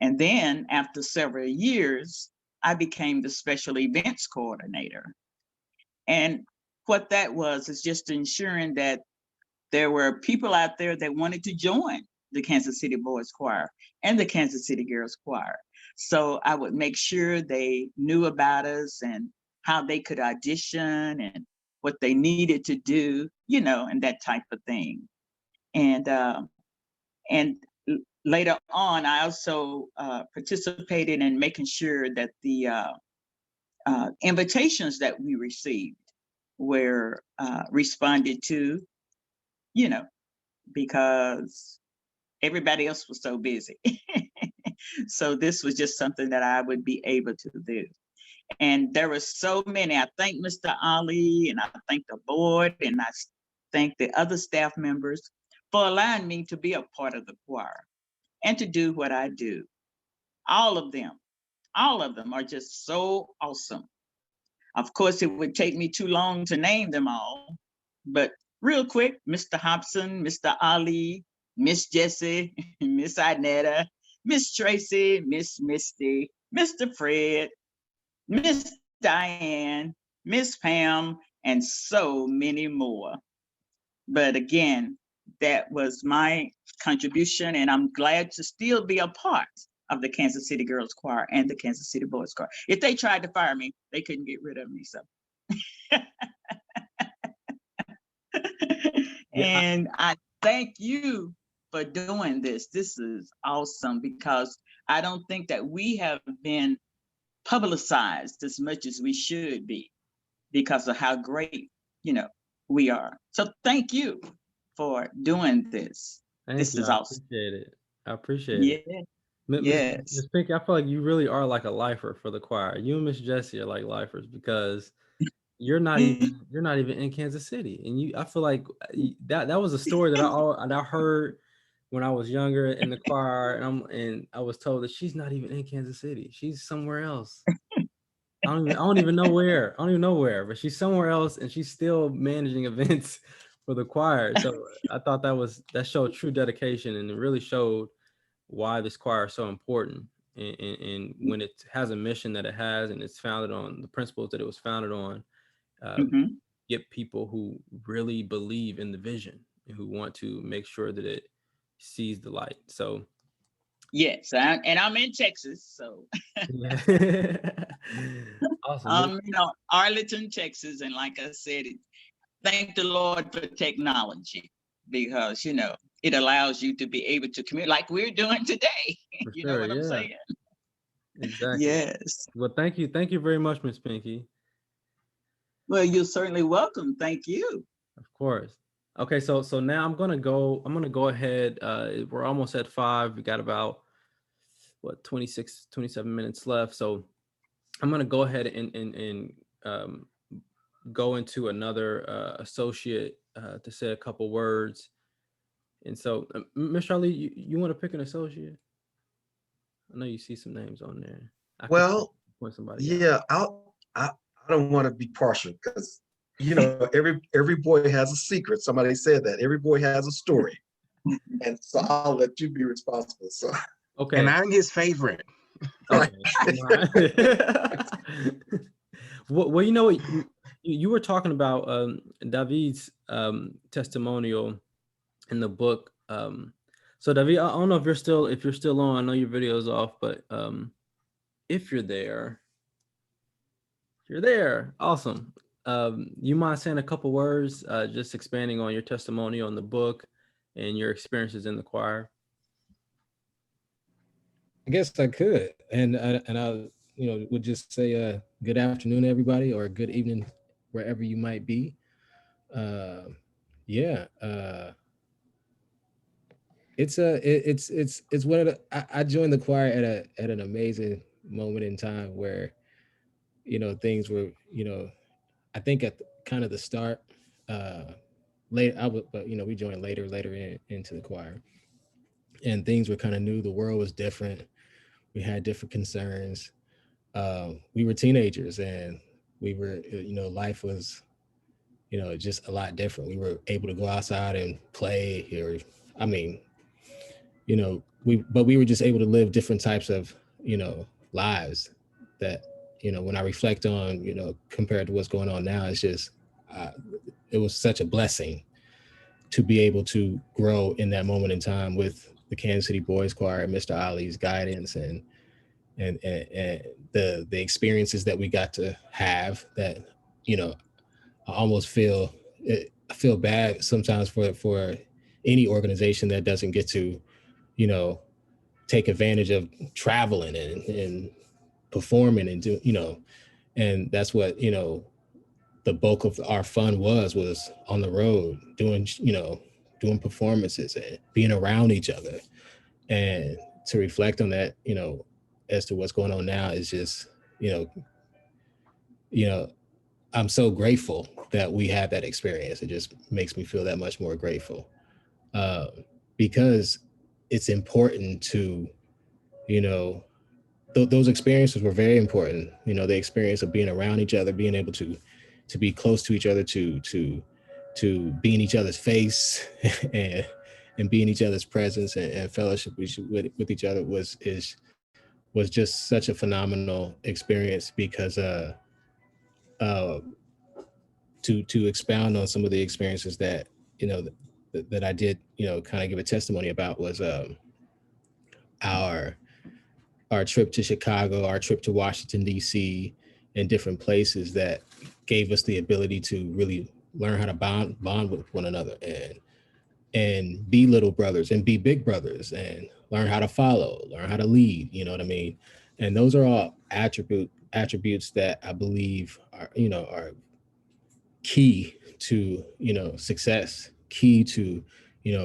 And then after several years, I became the special events coordinator. And what that was is just ensuring that there were people out there that wanted to join the Kansas City Boys Choir and the Kansas City Girls Choir. So I would make sure they knew about us and how they could audition and what they needed to do, and that type of thing. And later on, I also participated in making sure that the invitations that we received were responded to, because everybody else was so busy. So this was just something that I would be able to do. And there were so many. I thank Mr. Ali, and I thank the board, and I thank the other staff members for allowing me to be a part of the choir and to do what I do. All of them are just so awesome. Of course, it would take me too long to name them all, but real quick, Mr. Hobson, Mr. Ali, Miss Jessie, Miss Inetta, Miss Tracy, Miss Misty, Mr. Fred, Miss Diane, Miss Pam, and so many more. But again, that was my contribution, and I'm glad to still be a part of the Kansas City Girls Choir and the Kansas City Boys Choir. If they tried to fire me, they couldn't get rid of me. So, and I thank you for doing this. This is awesome because I don't think that we have been publicized as much as we should be because of how great, we are. So thank you for doing this. This is awesome. I appreciate it. Yeah. Miss Yes. Pinky, I feel like you really are like a lifer for the choir. You and Miss Jessie are like lifers because you're not even in Kansas City, and I feel like that was a story that I heard when I was younger in the choir, and I was told that she's not even in Kansas City. She's somewhere else. I don't even know where. I don't even know where, but she's somewhere else, and she's still managing events for the choir. So I thought that showed true dedication, and it really showed why this choir is so important. And when it has a mission that it has, and it's founded on the principles that it was founded on, get people who really believe in the vision and who want to make sure that it sees the light. So Yes, and I'm in Texas, so yeah. Awesome. Arlington, Texas, and like I said, thank the Lord for technology, because it allows you to be able to communicate like we're doing today. For You know sure, what I'm yeah. saying? Exactly. Yes. Well, thank you very much, Miss Pinky. Well, you're certainly welcome. Thank you. Of course. Okay, so now I'm gonna go ahead. We're almost at 5. We got about 26, 27 minutes left. So I'm gonna go ahead and go into another associate to say a couple words. And so, Ms. Charlie, you want to pick an associate? I know you see some names on there. I could Well, point somebody out. yeah, I don't want to be partial because every boy has a secret. Somebody said that every boy has a story, and so I'll let you be responsible. So Okay. And I'm his favorite. Okay. Well, you know what? You were talking about David's testimonial in the book. So David, I don't know if you're still on. I know your video's off, but if you're there, awesome. You mind saying a couple words, just expanding on your testimonial in the book and your experiences in the choir? I guess I could, and I would just say good afternoon, everybody, or good evening, wherever you might be. Yeah, it's one of the I joined the choir at an amazing moment in time where things were I think at kind of the start late but we joined later into the choir, and things were kind of new. The world was different. We had different concerns. We were teenagers, and we were, life was, just a lot different. We were able to go outside and play, or, I mean, but we were just able to live different types of, lives that, when I reflect on, compared to what's going on now, it's just, it was such a blessing to be able to grow in that moment in time with the Kansas City Boys Choir and Mr. Ali's guidance and the experiences that we got to have that, I almost feel bad sometimes for any organization that doesn't get to, take advantage of traveling and performing and do, and that's what, the bulk of our fun was on the road doing performances and being around each other. And to reflect on that, as to what's going on now is just, I'm so grateful that we had that experience. It just makes me feel that much more grateful, because it's important to, those experiences were very important. The experience of being around each other, being able to be close to each other, to be in each other's face and be in each other's presence and fellowship with each other was just such a phenomenal experience, because to expound on some of the experiences that that I did kind of give a testimony about was our trip to Chicago, our trip to Washington, D.C., and different places that gave us the ability to really learn how to bond with one another and be little brothers and be big brothers and learn how to follow, learn how to lead, you know what I mean? And those are all attributes that I believe are key to, success, key to,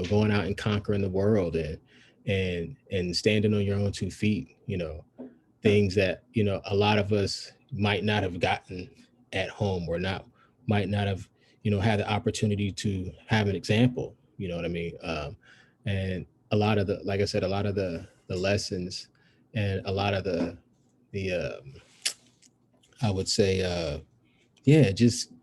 going out and conquering the world and standing on your own 2 feet, things that, a lot of us might not have gotten at home, or might not have, had the opportunity to have an example, you know what I mean? And a lot of like I said, a lot of the lessons and a lot of the I would say, just,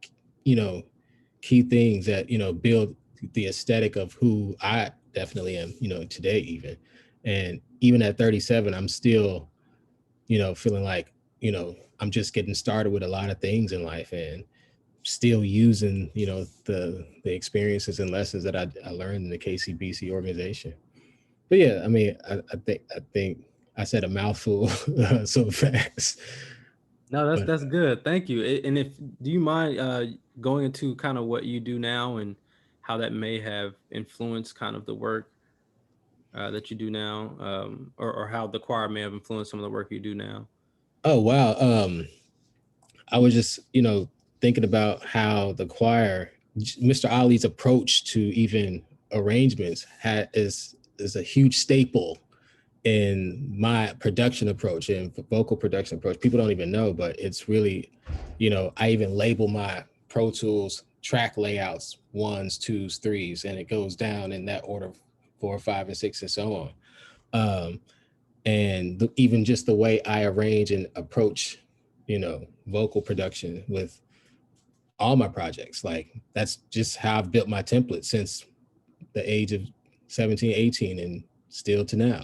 key things that, build the aesthetic of who I definitely am, today even. And even at 37, I'm still, feeling like, I'm just getting started with a lot of things in life. And still using, the experiences and lessons that I learned in the KCBC organization. But yeah, I mean, I think I said a mouthful so fast. No, But that's good. Thank you. And do you mind going into kind of what you do now and how that may have influenced kind of the work that you do now, or how the choir may have influenced some of the work you do now? oh wow, I was just thinking about how the choir, Mr. Ali's approach to even arrangements is a huge staple in my production approach and vocal production approach. People don't even know, but it's really, I even label my Pro Tools track layouts 1s, 2s, 3s, and it goes down in that order, 4, 5, and 6, and so on. And even just the way I arrange and approach, vocal production with all my projects, like that's just how I've built my template since the age of 17, 18, and still to now.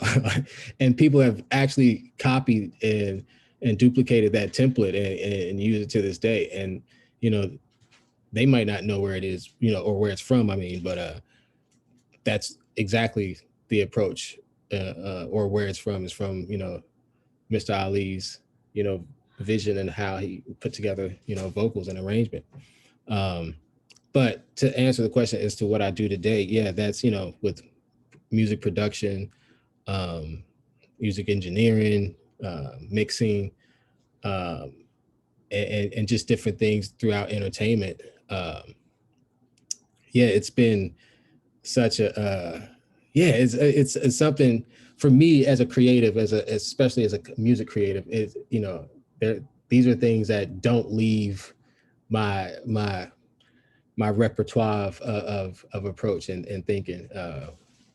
And people have actually copied and duplicated that template and use it to this day. And, they might not know where it is, or where it's from. I mean, but that's exactly the approach, or where it's from is from, Mr. Ali's, vision and how he put together, vocals and arrangement. But to answer the question as to what I do today, yeah, that's, with music production, music engineering, mixing, and just different things throughout entertainment. Yeah, it's been such a, it's something for me as a creative, especially as a music creative, is, these are things that don't leave my repertoire of approach and thinking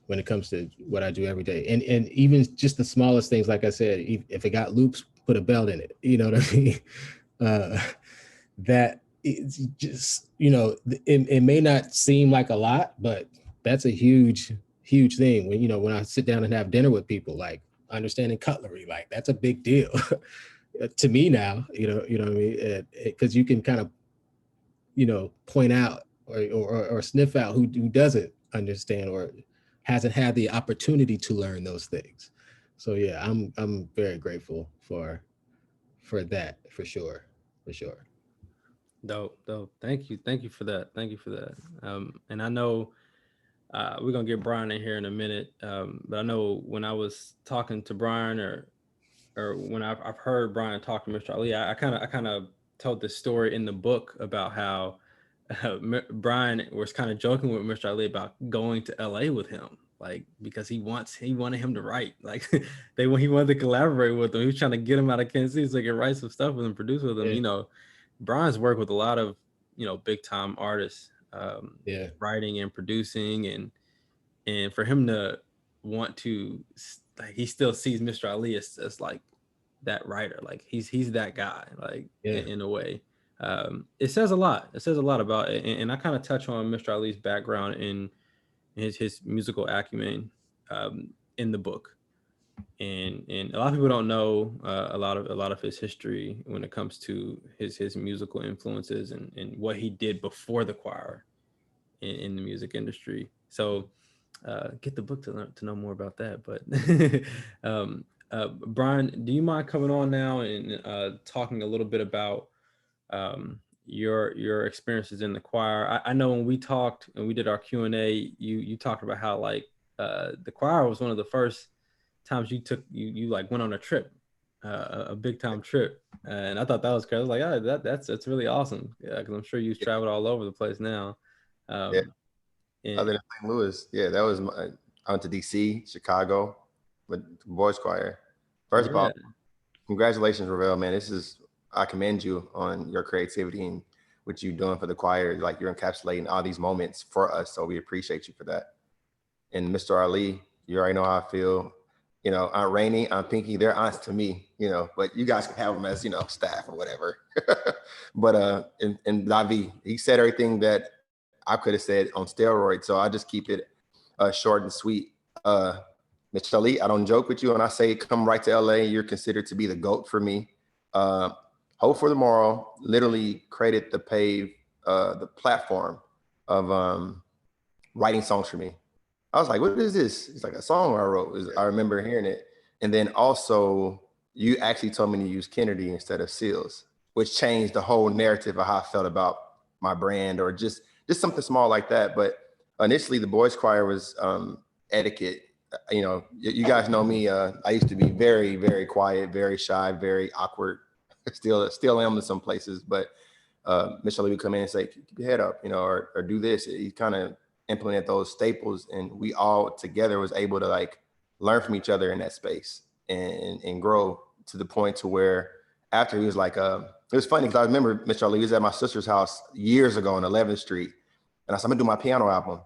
when it comes to what I do every day. And even just the smallest things, like I said, if it got loops, put a belt in it. You know what I mean? That it's just, it may not seem like a lot, but that's a huge thing when I sit down and have dinner with people, like understanding cutlery, like that's a big deal to me now, you know what I mean? Because you can kind of, point out or sniff out who doesn't understand or hasn't had the opportunity to learn those things. So yeah, I'm very grateful for that, for sure. Dope. Thank you for that. And I know we're gonna get Brian in here in a minute, but I know when I was talking to Brian, or when I've heard Brian talk to Mr. Ali, I kind of told this story in the book about how Brian was kind of joking with Mr. Ali about going to LA with him, like because he wanted him to write, like he wanted to collaborate with him. He was trying to get him out of Kansas City so he could write some stuff with him, produce with him. Yeah. Brian's worked with a lot of big time artists, Yeah. writing and producing, and for him to want to, like, he still sees Mr. Ali as like that writer, like he's that guy, like in a way. It says a lot. It says a lot about it, and I kind of touch on Mr. Ali's background in his musical acumen in the book. And a lot of people don't know a lot of his history when it comes to his musical influences and what he did before the choir in the music industry. So get the book to know more about that. But Brian, do you mind coming on now and talking a little bit about your experiences in the choir? I know when we talked and we did our Q&A, you talked about how like the choir was one of the first times you like went on a trip, a big time trip, and I thought that was crazy. I was like, oh, that's really awesome, because I'm sure you've traveled all over the place now. Other than St. Louis, that was I went to DC, Chicago, with the boys choir. First of all, congratulations, Ravel, man. I commend you on your creativity and what you're doing for the choir. Like, you're encapsulating all these moments for us, so we appreciate you for that. And Mr. Ali, you already know how I feel. Aunt Rainey, Aunt Pinky, they're aunts to me, but you guys can have them as, staff or whatever. But and Davi, he said everything that I could have said on steroids, so I just keep it short and sweet. Mr. Ali, I don't joke with you when I say come right to LA. You're considered to be the GOAT for me. Hope for Tomorrow literally created the pave the platform of writing songs for me. I was like, what is this? It's like a song I wrote. I remember hearing it. And then also you actually told me to use Kennedy instead of Seals, which changed the whole narrative of how I felt about my brand, or just something small like that. But initially the boys choir was etiquette. You know, you guys know me. I used to be very, very quiet, very shy, very awkward. Still am in some places, but Mr. Lee would come in and say, keep your head up, you know, or do this. He kind of implemented those staples, and we all together was able to like learn from each other in that space and grow to the point to where after he was like, it was funny because I remember Mr. Lee was at my sister's house years ago on 11th Street, and I said, I'm gonna do my piano album.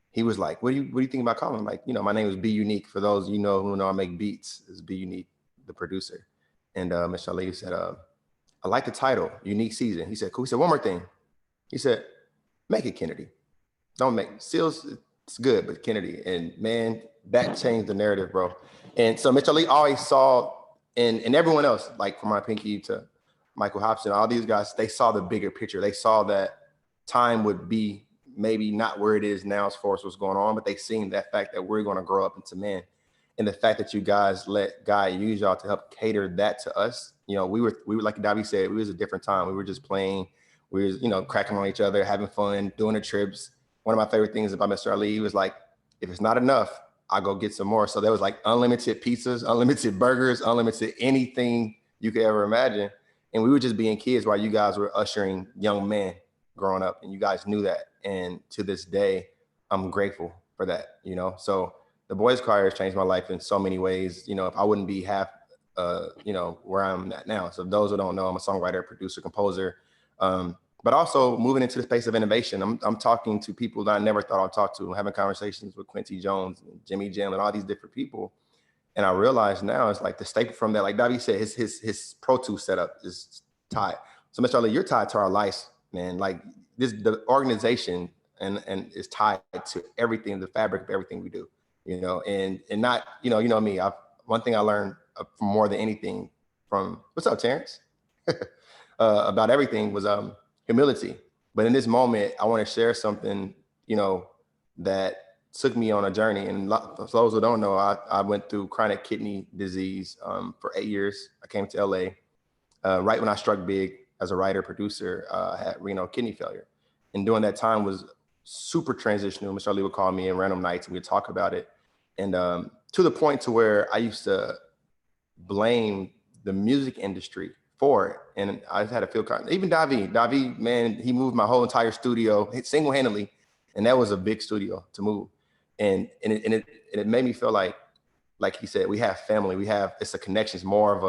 He was like, what do you think about calling? Like, you know, my name is Be Unique. For those who know I make beats, is Be Unique, the producer. And Mr. Lee said, I like the title, Unique Season. He said, cool. He said, one more thing. He said, make it Kennedy. Don't make Seals, it's good, but Kennedy. And man, that changed the narrative, bro. And so Mr. Lee always saw, and everyone else, like from my Pinky to Michael Hobson, all these guys, they saw the bigger picture. They saw that time would be maybe not where it is now as far as what's going on, but they seen that fact that we're going to grow up into men. And the fact that you guys let Guy use y'all to help cater that to us. You know, we were like Davey said, we was a different time. We were just playing, we was, you know, cracking on each other, having fun, doing the trips. One of my favorite things about Mr. Ali, he was like, if it's not enough, I'll go get some more. So there was like unlimited pizzas, unlimited burgers, unlimited anything you could ever imagine. And we were just being kids while you guys were ushering young men growing up, and you guys knew that. And to this day, I'm grateful for that, you know? So the boys choir has changed my life in so many ways. You know, if I wouldn't be half, you know, where I'm at now. So those who don't know, I'm a songwriter, producer, composer, but also moving into the space of innovation. I'm talking to people that I never thought I'd talk to. I'm having conversations with Quincy Jones and Jimmy Jam and all these different people. And I realize now it's like the staple from that, like Davi said, his Pro Tools setup is tied. So Mr. Ali, you're tied to our lives, man. Like the organization and is tied to everything, the fabric of everything we do, you know, and not, you know me, one thing I learned from more than anything from, what's up, Terrence? About everything was humility. But in this moment, I want to share something, you know, that took me on a journey. And for those who don't know, I went through chronic kidney disease for 8 years. I came to LA right when I struck big as a writer, producer. I had renal kidney failure. And during that time was super transitional. Mr. Ali would call me in random nights and we'd talk about it. And to the point to where I used to blame the music industry for it. And I had to feel even Davi, man, he moved my whole entire studio single-handedly. And that was a big studio to move. And it made me feel like he said, we have family, it's a connection. It's more of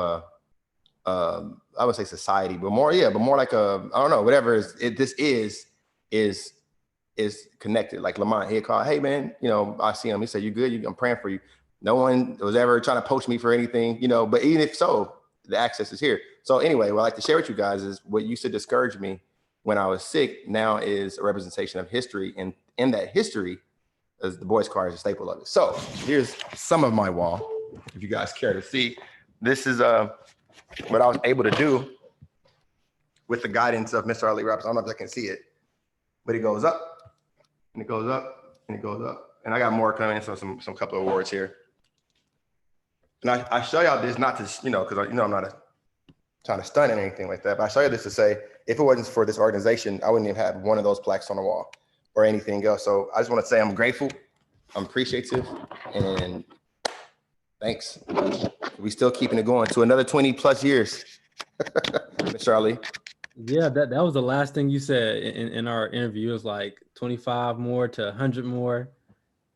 a, I would say society, but more like a, I don't know, whatever this is connected. Like Lamont, he'd call, hey man, you know, I see him. He said, you good? I'm praying for you. No one was ever trying to poach me for anything, you know, but even if so, the access is here. So anyway, what I'd like to share with you guys is what used to discourage me when I was sick now is a representation of history. And in that history, as the boys choir is a staple of it. So here's some of my wall. If you guys care to see, this is what I was able to do with the guidance of Mr. Ali Roberts. I don't know if I can see it, but it goes up and it goes up and it goes up. And I got more coming, so some couple of awards here. And I show y'all this not to, you know, because I'm not trying to stunt or anything like that, but I show you this to say, if it wasn't for this organization, I wouldn't even have one of those plaques on the wall or anything else. So I just want to say I'm grateful, I'm appreciative, and thanks. We still keeping it going to another 20 plus years. Mr. Ali. Yeah, that was the last thing you said in our interview. It was like 25 more to 100 more.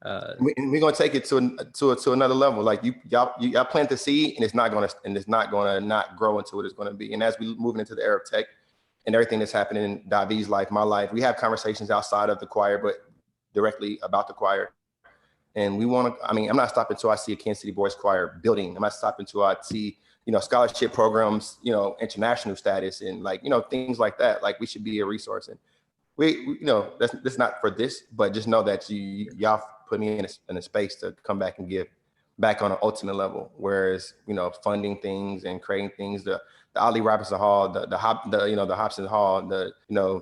We're gonna take it to another level. Like y'all plant the seed, and it's not gonna not grow into what it's gonna be. And as we move into the era of tech and everything that's happening in Davi's life, my life, we have conversations outside of the choir, but directly about the choir. And we want to. I mean, I'm not stopping until I see a Kansas City Boys Choir building. I'm not stopping until I see, you know, scholarship programs, you know, international status, and like, you know, things like that. Like we should be a resource. And we you know, that's not for this, but just know that y'all put me in a space to come back and give back on an ultimate level. Whereas, you know, funding things and creating things, the Ali Robinson Hall, the Hobson Hall,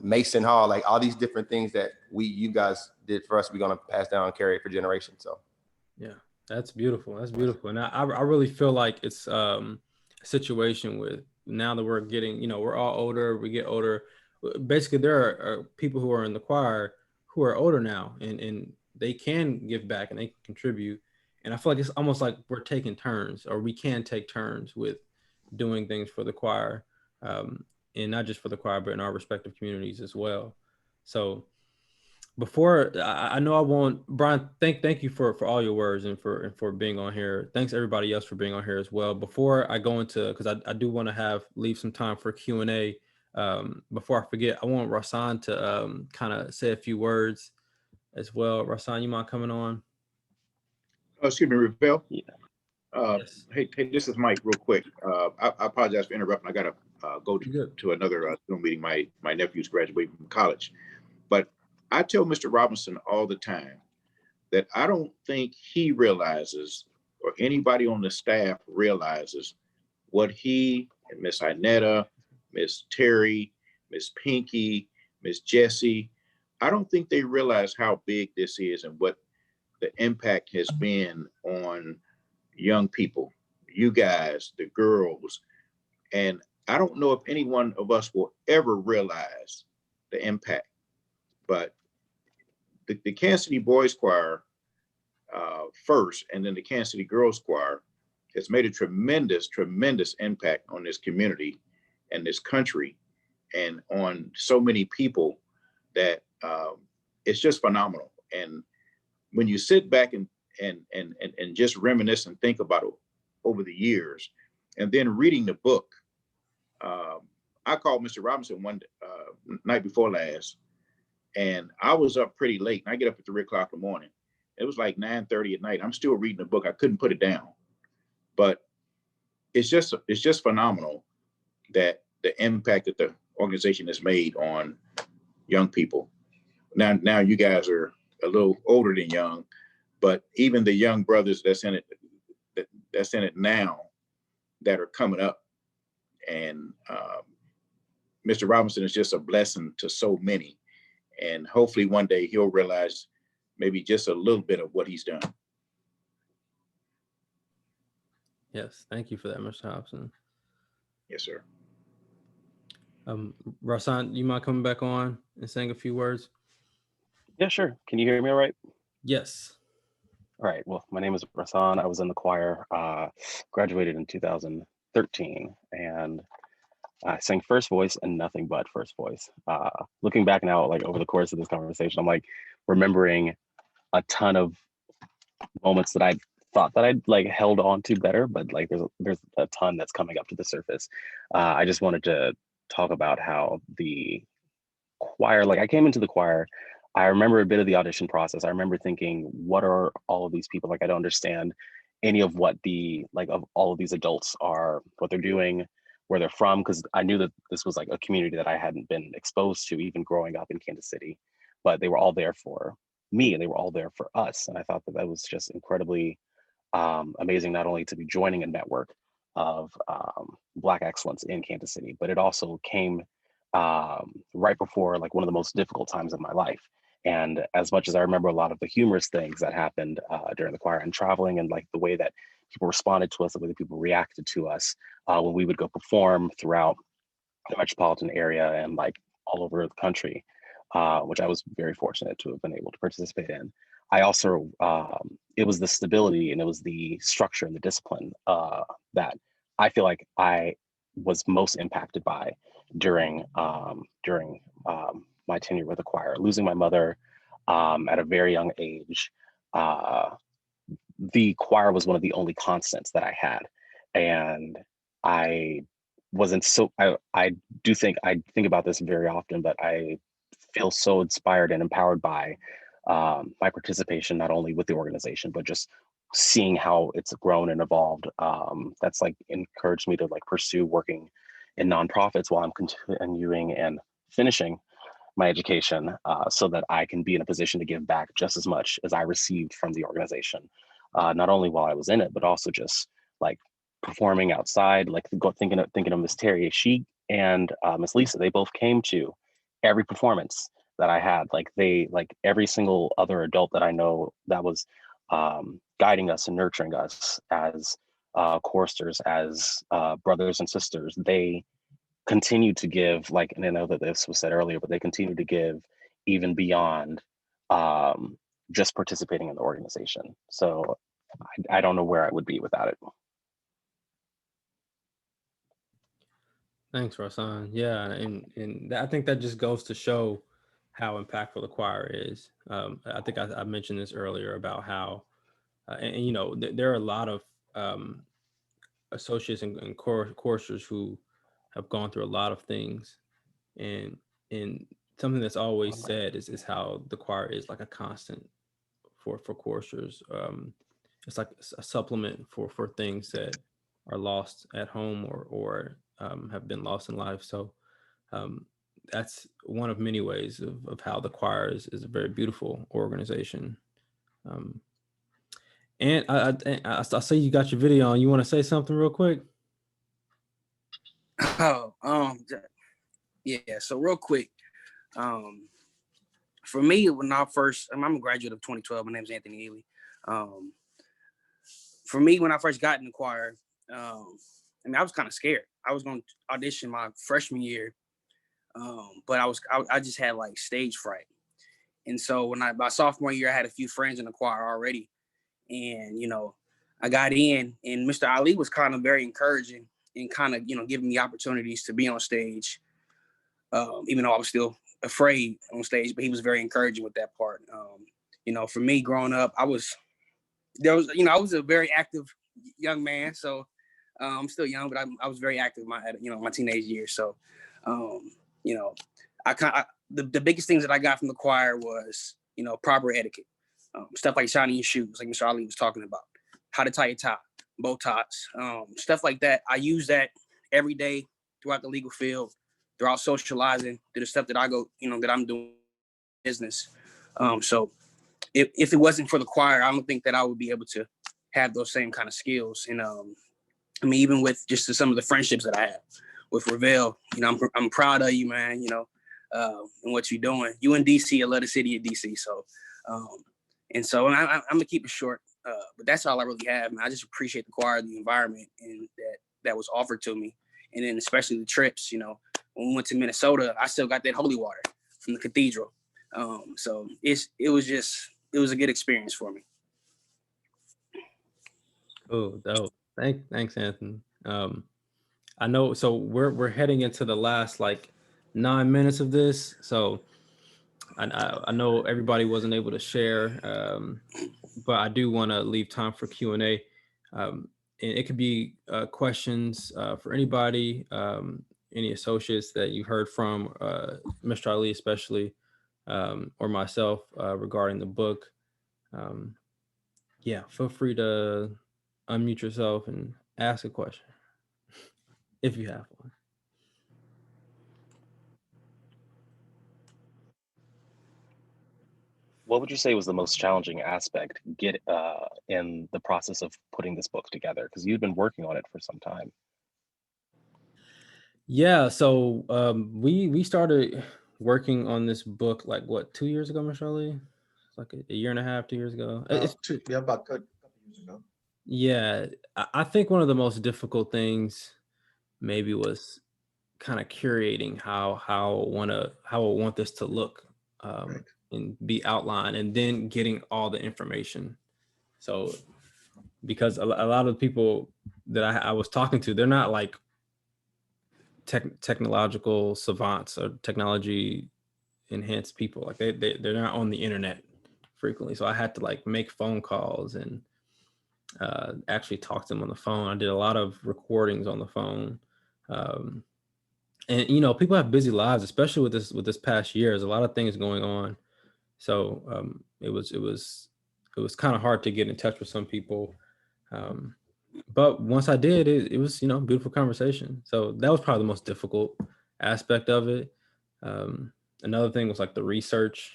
Mason Hall, like all these different things that you guys did for us, we're gonna pass down and carry it for generations. So yeah, that's beautiful. That's beautiful. And I really feel like it's a situation with, now that we're getting, we're all older, we get older. Basically, there are people who are in the choir who are older now, and they can give back and they can contribute. And I feel like it's almost like we're taking turns, or we can take turns with doing things for the choir, and not just for the choir, but in our respective communities as well. So before I know I won't, Brian, thank you for all your words and for being on here. Thanks everybody else for being on here as well. Before I go into, because I do want to leave some time for Q&A. Before I forget, I want Rasan to kind of say a few words as well. Rasan, you mind coming on? Oh, excuse me, Ravel. Yeah. Yes. Hey, this is Mike. Real quick. I apologize for interrupting. I gotta go to another Zoom meeting. My nephew's graduating from college, but I tell Mr. Robinson all the time that I don't think he realizes, or anybody on the staff realizes, what he and Miss Inetta, Miss Terry, Miss Pinky, Miss Jessie, I don't think they realize how big this is and what the impact has been on young people, you guys, the girls. And I don't know if any one of us will ever realize the impact, but the Kansas City Boys Choir first, and then the Kansas City Girls Choir has made a tremendous, tremendous impact on this community and this country and on so many people that it's just phenomenal. And when you sit back and just reminisce and think about it over the years, and then reading the book, I called Mr. Robinson one night before last, and I was up pretty late, and I get up at 3 o'clock in the morning. It was like 9:30 at night. I'm still reading the book. I couldn't put it down, but it's just phenomenal that the impact that the organization has made on young people. Now you guys are a little older than young, but even the young brothers that's in it now that are coming up, and Mr. Robinson is just a blessing to so many. And hopefully one day he'll realize maybe just a little bit of what he's done. Yes, thank you for that, Mr. Hobson. Yes, sir. Rasan, you mind coming back on and saying a few words? Yeah, sure. Can you hear me all right? Yes. All right. Well, my name is Rasan. I was in the choir, graduated in 2013, and I sang first voice and nothing but first voice. Looking back now, like over the course of this conversation, I'm like remembering a ton of moments that I thought that I'd like held on to better, but like there's a ton that's coming up to the surface. I just wanted to talk about how the choir, like I came into the choir, I remember a bit of the audition process. I remember thinking, what are all of these people? Like, I don't understand any of what of all of these adults are, what they're doing, where they're from, because I knew that this was like a community that I hadn't been exposed to even growing up in Kansas City, but they were all there for me and they were all there for us. And I thought that was just incredibly amazing, not only to be joining a network of Black excellence in Kansas City, but it also came right before like one of the most difficult times of my life. And as much as I remember a lot of the humorous things that happened during the choir and traveling, and like the way that people responded to us, the way that people reacted to us when we would go perform throughout the metropolitan area and like all over the country, which I was very fortunate to have been able to participate in. I also, it was the stability and it was the structure and the discipline that I feel like I was most impacted by during my tenure with the choir. Losing my mother at a very young age, the choir was one of the only constants that I had. And I wasn't so, I think about this very often, but I feel so inspired and empowered by my participation, not only with the organization, but just seeing how it's grown and evolved. That's like encouraged me to like pursue working in nonprofits while I'm continuing and finishing my education, so that I can be in a position to give back just as much as I received from the organization, not only while I was in it, but also just like performing outside, like thinking of Miss Terry, she and Miss Lisa, they both came to every performance that I had. Like every single other adult that I know that was guiding us and nurturing us as choristers, as brothers and sisters, they continue to give, like, and I know that this was said earlier, but they continue to give even beyond just participating in the organization. So I don't know where I would be without it. Thanks, Rasan. Yeah, and I think that just goes to show how impactful the choir is. I think I mentioned this earlier about how, and you know, there are a lot of associates and choristers who have gone through a lot of things, and something that's always said is how the choir is like a constant for choristers. It's like a supplement for things that are lost at home or have been lost in life. So that's one of many ways of how the choir is a very beautiful organization. And I see you got your video on. You want to say something real quick? Oh, yeah. So real quick, for me, when I'm a graduate of 2012. My name is Anthony Ely. For me, when I first got in the choir, I mean, I was kind of scared. I was going to audition my freshman year, but I just had like stage fright. And so when my sophomore year, I had a few friends in the choir already, and you know, I got in, and Mr. Ali was kind of very encouraging and kind of, you know, giving me opportunities to be on stage, even though I was still afraid on stage, but he was very encouraging with that part. You know, for me growing up, I was a very active young man. So I'm still young, but I was very active my teenage years. So, you know, the biggest things that I got from the choir was, you know, proper etiquette, stuff like shining your shoes, like Mr. Ali was talking about, how to tie your tie, bow ties, stuff like that. I use that every day throughout the legal field, throughout socializing, through the stuff that I go, you know, that I'm doing business. So if it wasn't for the choir, I don't think that I would be able to have those same kind of skills. And I mean, even with just some of the friendships that I have with Ravel, you know, I'm proud of you, man, you know, and what you're doing. You in DC, I love the city of DC. So, and I'm gonna keep it short, but that's all I really have, man. I just appreciate the choir, the environment, and that was offered to me. And then especially the trips, you know, when we went to Minnesota, I still got that holy water from the cathedral. So it was a good experience for me. Oh, dope. Thanks, Anthony. I know. So we're heading into the last like 9 minutes of this. So I know everybody wasn't able to share, but I do want to leave time for Q&A. And it could be questions for anybody, any associates that you heard from, Mr. Ali especially, or myself regarding the book. Yeah, feel free to unmute yourself and ask a question if you have one. What would you say was the most challenging aspect in the process of putting this book together? Because you've been working on it for some time. Yeah, so we started working on this book like what, 2 years ago, Mr. Ali? It's like a year and a half, 2 years ago. About a couple years ago. Yeah, I think one of the most difficult things maybe was kind of curating how I want this to look, Right. and be outlined, and then getting all the information. So because a lot of the people that I was talking to, they're not like technological savants or technology enhanced people. Like they're not on the internet frequently. So I had to like make phone calls and actually talk to them on the phone. I did a lot of recordings on the phone. And you know, people have busy lives, especially with this past year. There's a lot of things going on. So it was kind of hard to get in touch with some people. But once I did, it was, you know, beautiful conversation. So that was probably the most difficult aspect of it. Another thing was like the research.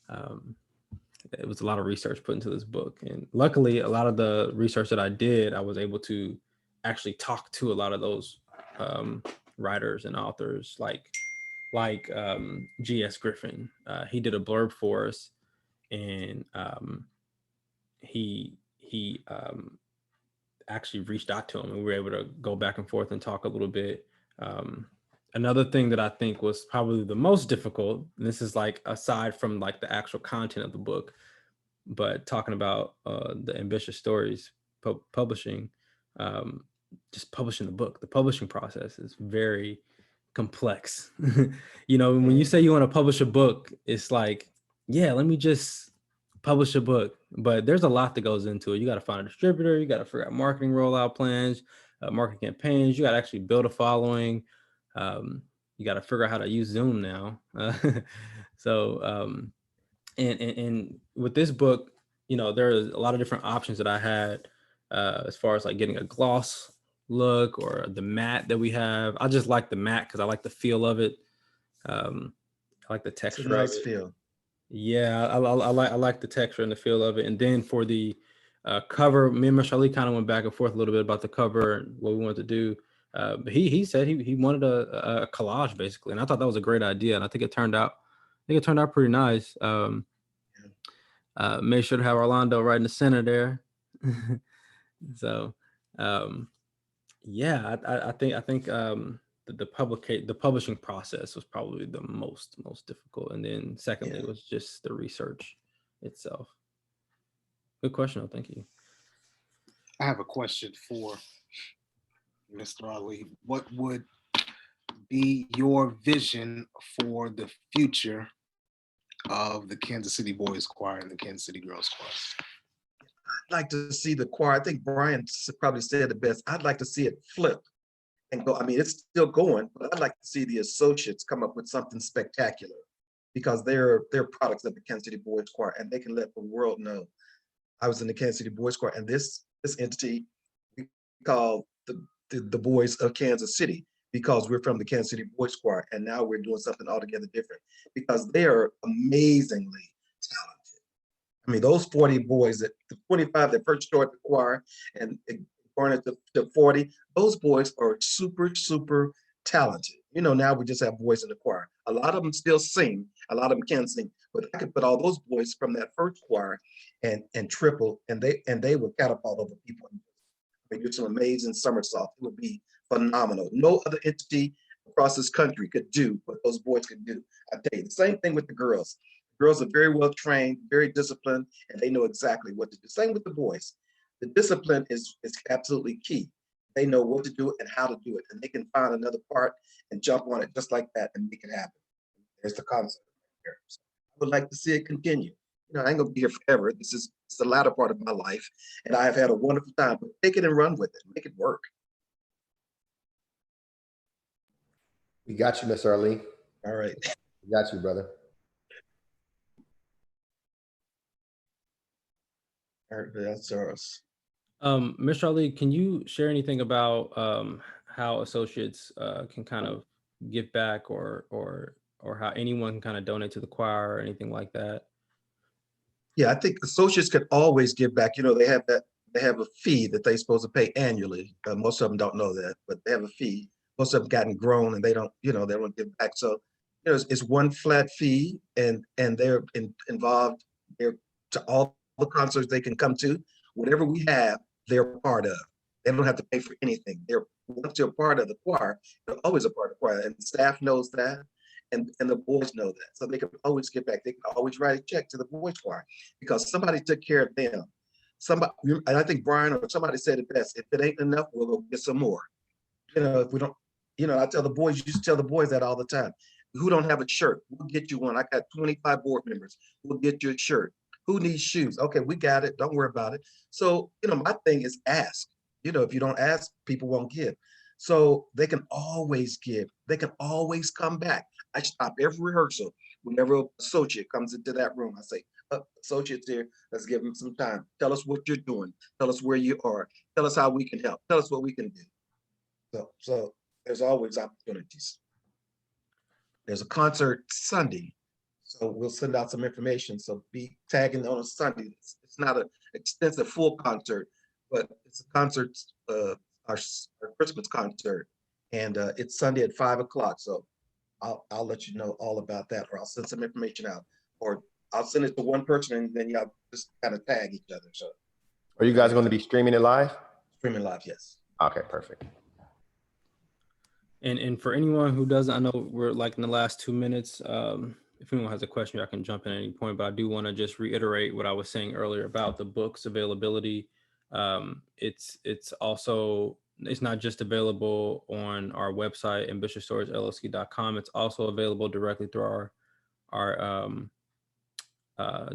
It was a lot of research put into this book. And luckily, a lot of the research that I did, I was able to actually talk to a lot of those writers and authors, like G.S. Griffin. He did a blurb for us, and he actually reached out to him, and we were able to go back and forth and talk a little bit. Another thing that I think was probably the most difficult, and this is like aside from like the actual content of the book, but talking about the ambitious stories publishing, just publishing the book, the publishing process is very complex. You know, when you say you want to publish a book, it's like, yeah, let me just publish a book, but there's a lot that goes into it. You got to find a distributor, you got to figure out marketing rollout plans, marketing campaigns, you got to actually build a following. You got to figure out how to use Zoom now. So and with this book, you know, there are a lot of different options that I had as far as like getting a gloss look or the matte that we have. I just like the matte because I like the feel of it. I like the It's texture a nice of it. feel. Yeah, I like the texture and the feel of it. And then for the cover, me and Mashali kind of went back and forth a little bit about the cover and what we wanted to do. But he said he wanted a collage basically, and I thought that was a great idea, and I think it turned out pretty nice. Made sure to have Orlando right in the center there. So yeah, I think the publishing process was probably the most difficult, and then secondly was just the research itself. Good question. Thank you. I have a question for Mr. Ali. What would be your vision for the future of the Kansas City Boys Choir and the Kansas City Girls Choir? I'd like to see the choir. I think Brian probably said it best. I'd like to see it flip and go. I mean, it's still going, but I'd like to see the associates come up with something spectacular, because they're products of the Kansas City Boys Choir, and they can let the world know. I was in the Kansas City Boys Choir, and this entity we call the Boys of Kansas City, because we're from the Kansas City Boys Choir, and now we're doing something altogether different because they are amazingly talented. I mean, those 40 boys, the 25 that first started the choir and going into to 40, those boys are super, super talented. You know, now we just have boys in the choir. A lot of them still sing, a lot of them can sing, but I could put all those boys from that first choir and triple, and they would catapult over people. They do some amazing somersaults. It would be phenomenal. No other entity across this country could do what those boys could do. I tell you, the same thing with the girls. Girls are very well trained, very disciplined, and they know exactly what to do. Same with the boys. The discipline is absolutely key. They know what to do and how to do it, and they can find another part and jump on it just like that and make it happen. There's the concept right there. So I would like to see it continue. You know, I ain't gonna be here forever. This is the latter part of my life, and I have had a wonderful time. But take it and run with it, make it work. We got you, Mr. Ali. All right. We got you, brother. All right, that's ours. Mr. Ali, can you share anything about how associates can kind of give back, or how anyone can kind of donate to the choir or anything like that? Yeah, I think associates could always give back. You know, they have a fee that they're supposed to pay annually. Most of them don't know that, but they have a fee. Most of them gotten grown and they don't give back. So, you know, it's one flat fee, and they're involved. They're to all the concerts they can come to. Whatever we have, they're part of. They don't have to pay for anything. Once they're part of the choir, they're always a part of the choir, and the staff knows that. And the boys know that, so they can always get back. They can always write a check to the boys choir because somebody took care of them. Somebody, and I think Brian or somebody said it best: if it ain't enough, we'll go get some more. You know, if we don't, you know, I tell the boys, you used to tell the boys that all the time. Who don't have a shirt? We'll get you one. I got 25 board members. We'll get you a shirt. Who needs shoes? Okay, we got it. Don't worry about it. So, you know, my thing is ask. You know, if you don't ask, people won't give. So they can always give. They can always come back. I stop every rehearsal whenever an associate comes into that room. I say, associates here, let's give them some time. Tell us what you're doing. Tell us where you are. Tell us how we can help. Tell us what we can do. So there's always opportunities. There's a concert Sunday, so we'll send out some information. So be tagging on a Sunday. It's not an extensive full concert, but it's a concert our Christmas concert, and it's Sunday at 5 o'clock. So I'll let you know all about that, or I'll send some information out, or I'll send it to one person, and then y'all just kind of tag each other. So, Are you guys going to be streaming it live? streaming live, yes. Okay, perfect. And for anyone who doesn't, I know we're like in the last 2 minutes. If anyone has a question, I can jump in at any point, but I do want to just reiterate what I was saying earlier about the book's availability. It's also, it's not just available on our website, ambitiousstoriesllc.com. It's also available directly through our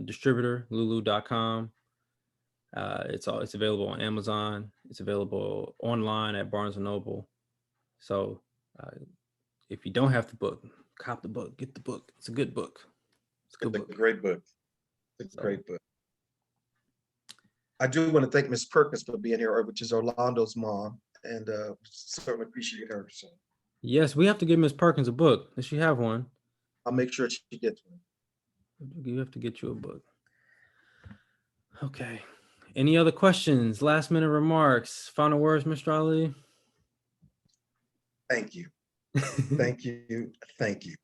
distributor, lulu.com. It's available on Amazon. It's available online at Barnes and Noble. So if you don't have the book, cop the book, get the book. It's a good book. It's a good book. A great book. It's a great book. I do want to thank Ms. Perkins for being here, which is Orlando's mom, and certainly appreciate her. So Yes, we have to give Ms. Perkins a book. Does she have one? I'll make sure she gets one. You have to get you a book. Okay. Any other questions? Last minute remarks? Final words, Mr. Ali? Thank you. Thank you. Thank you.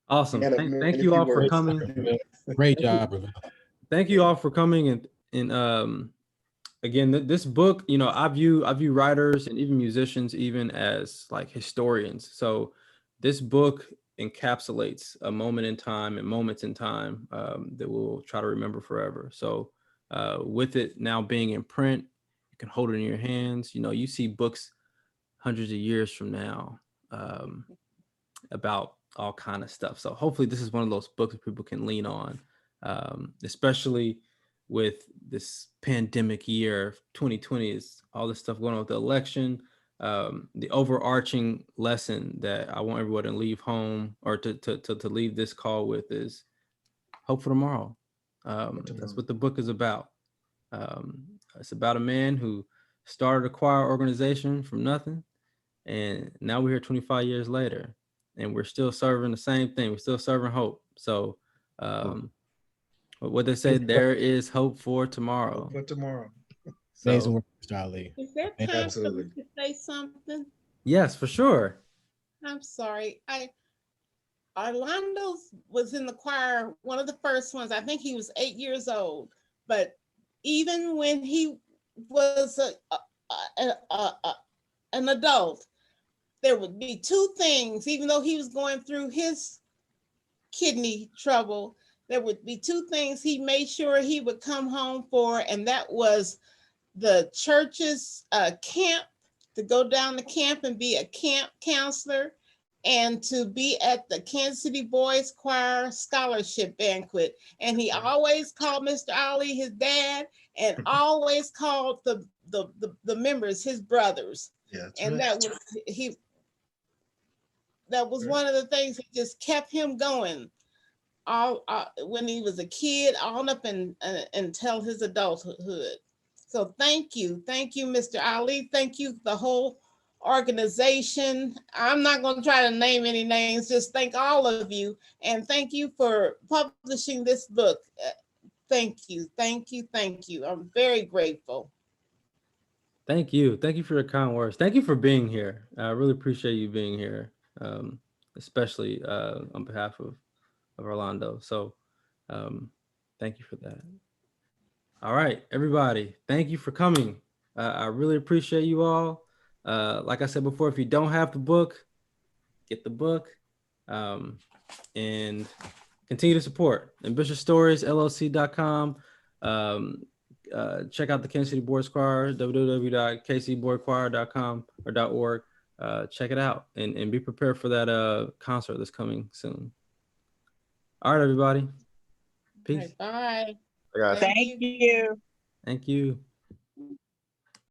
Awesome. Thank you all for coming. Great job, Ravel. Thank you all for coming. And again, this book, you know, I view writers and even musicians even as like historians. So this book encapsulates a moment in time and moments in time that we'll try to remember forever. So with it now being in print, you can hold it in your hands. You know, you see books hundreds of years from now about all kind of stuff. So hopefully this is one of those books that people can lean on, especially with this pandemic year. 2020 is all this stuff going on with the election. The overarching lesson that I want everyone to leave home or to leave this call with is hope for tomorrow. That's what the book is about. It's about a man who started a choir organization from nothing, and now we're here 25 years later, and we're still serving the same thing. We're still serving hope. So what they say, there is hope for tomorrow. Hope for tomorrow. Amazing work, Mr. Ali. Is there time for me to say something? Yes, for sure. I'm sorry. Orlando was in the choir, one of the first ones. I think he was 8 years old. But even when he was an adult, there would be two things, even though he was going through his kidney trouble, there would be two things he made sure he would come home for, and that was the church's camp, to go down to camp and be a camp counselor, and to be at the Kansas City Boys Choir scholarship banquet. And he always called Mr. Ali his dad, and always called the members his brothers. Yeah, and right. that was one of the things that just kept him going all when he was a kid, on up until his adulthood. So thank you, Mr. Ali. Thank you, the whole organization. I'm not going to try to name any names, just thank all of you. And thank you for publishing this book. Thank you. I'm very grateful. Thank you. Thank you for your kind words. Thank you for being here. I really appreciate you being here, especially on behalf of Orlando. So thank you for that. All right, everybody. Thank you for coming. I really appreciate you all. Like I said before, if you don't have the book, get the book and continue to support AmbitiousStoriesLLC.com. Check out the Kansas City Boys Choir, www.kcboychoir.com or .org. Check it out and be prepared for that concert that's coming soon. All right, everybody. Peace. Bye. Thank you. Thank you.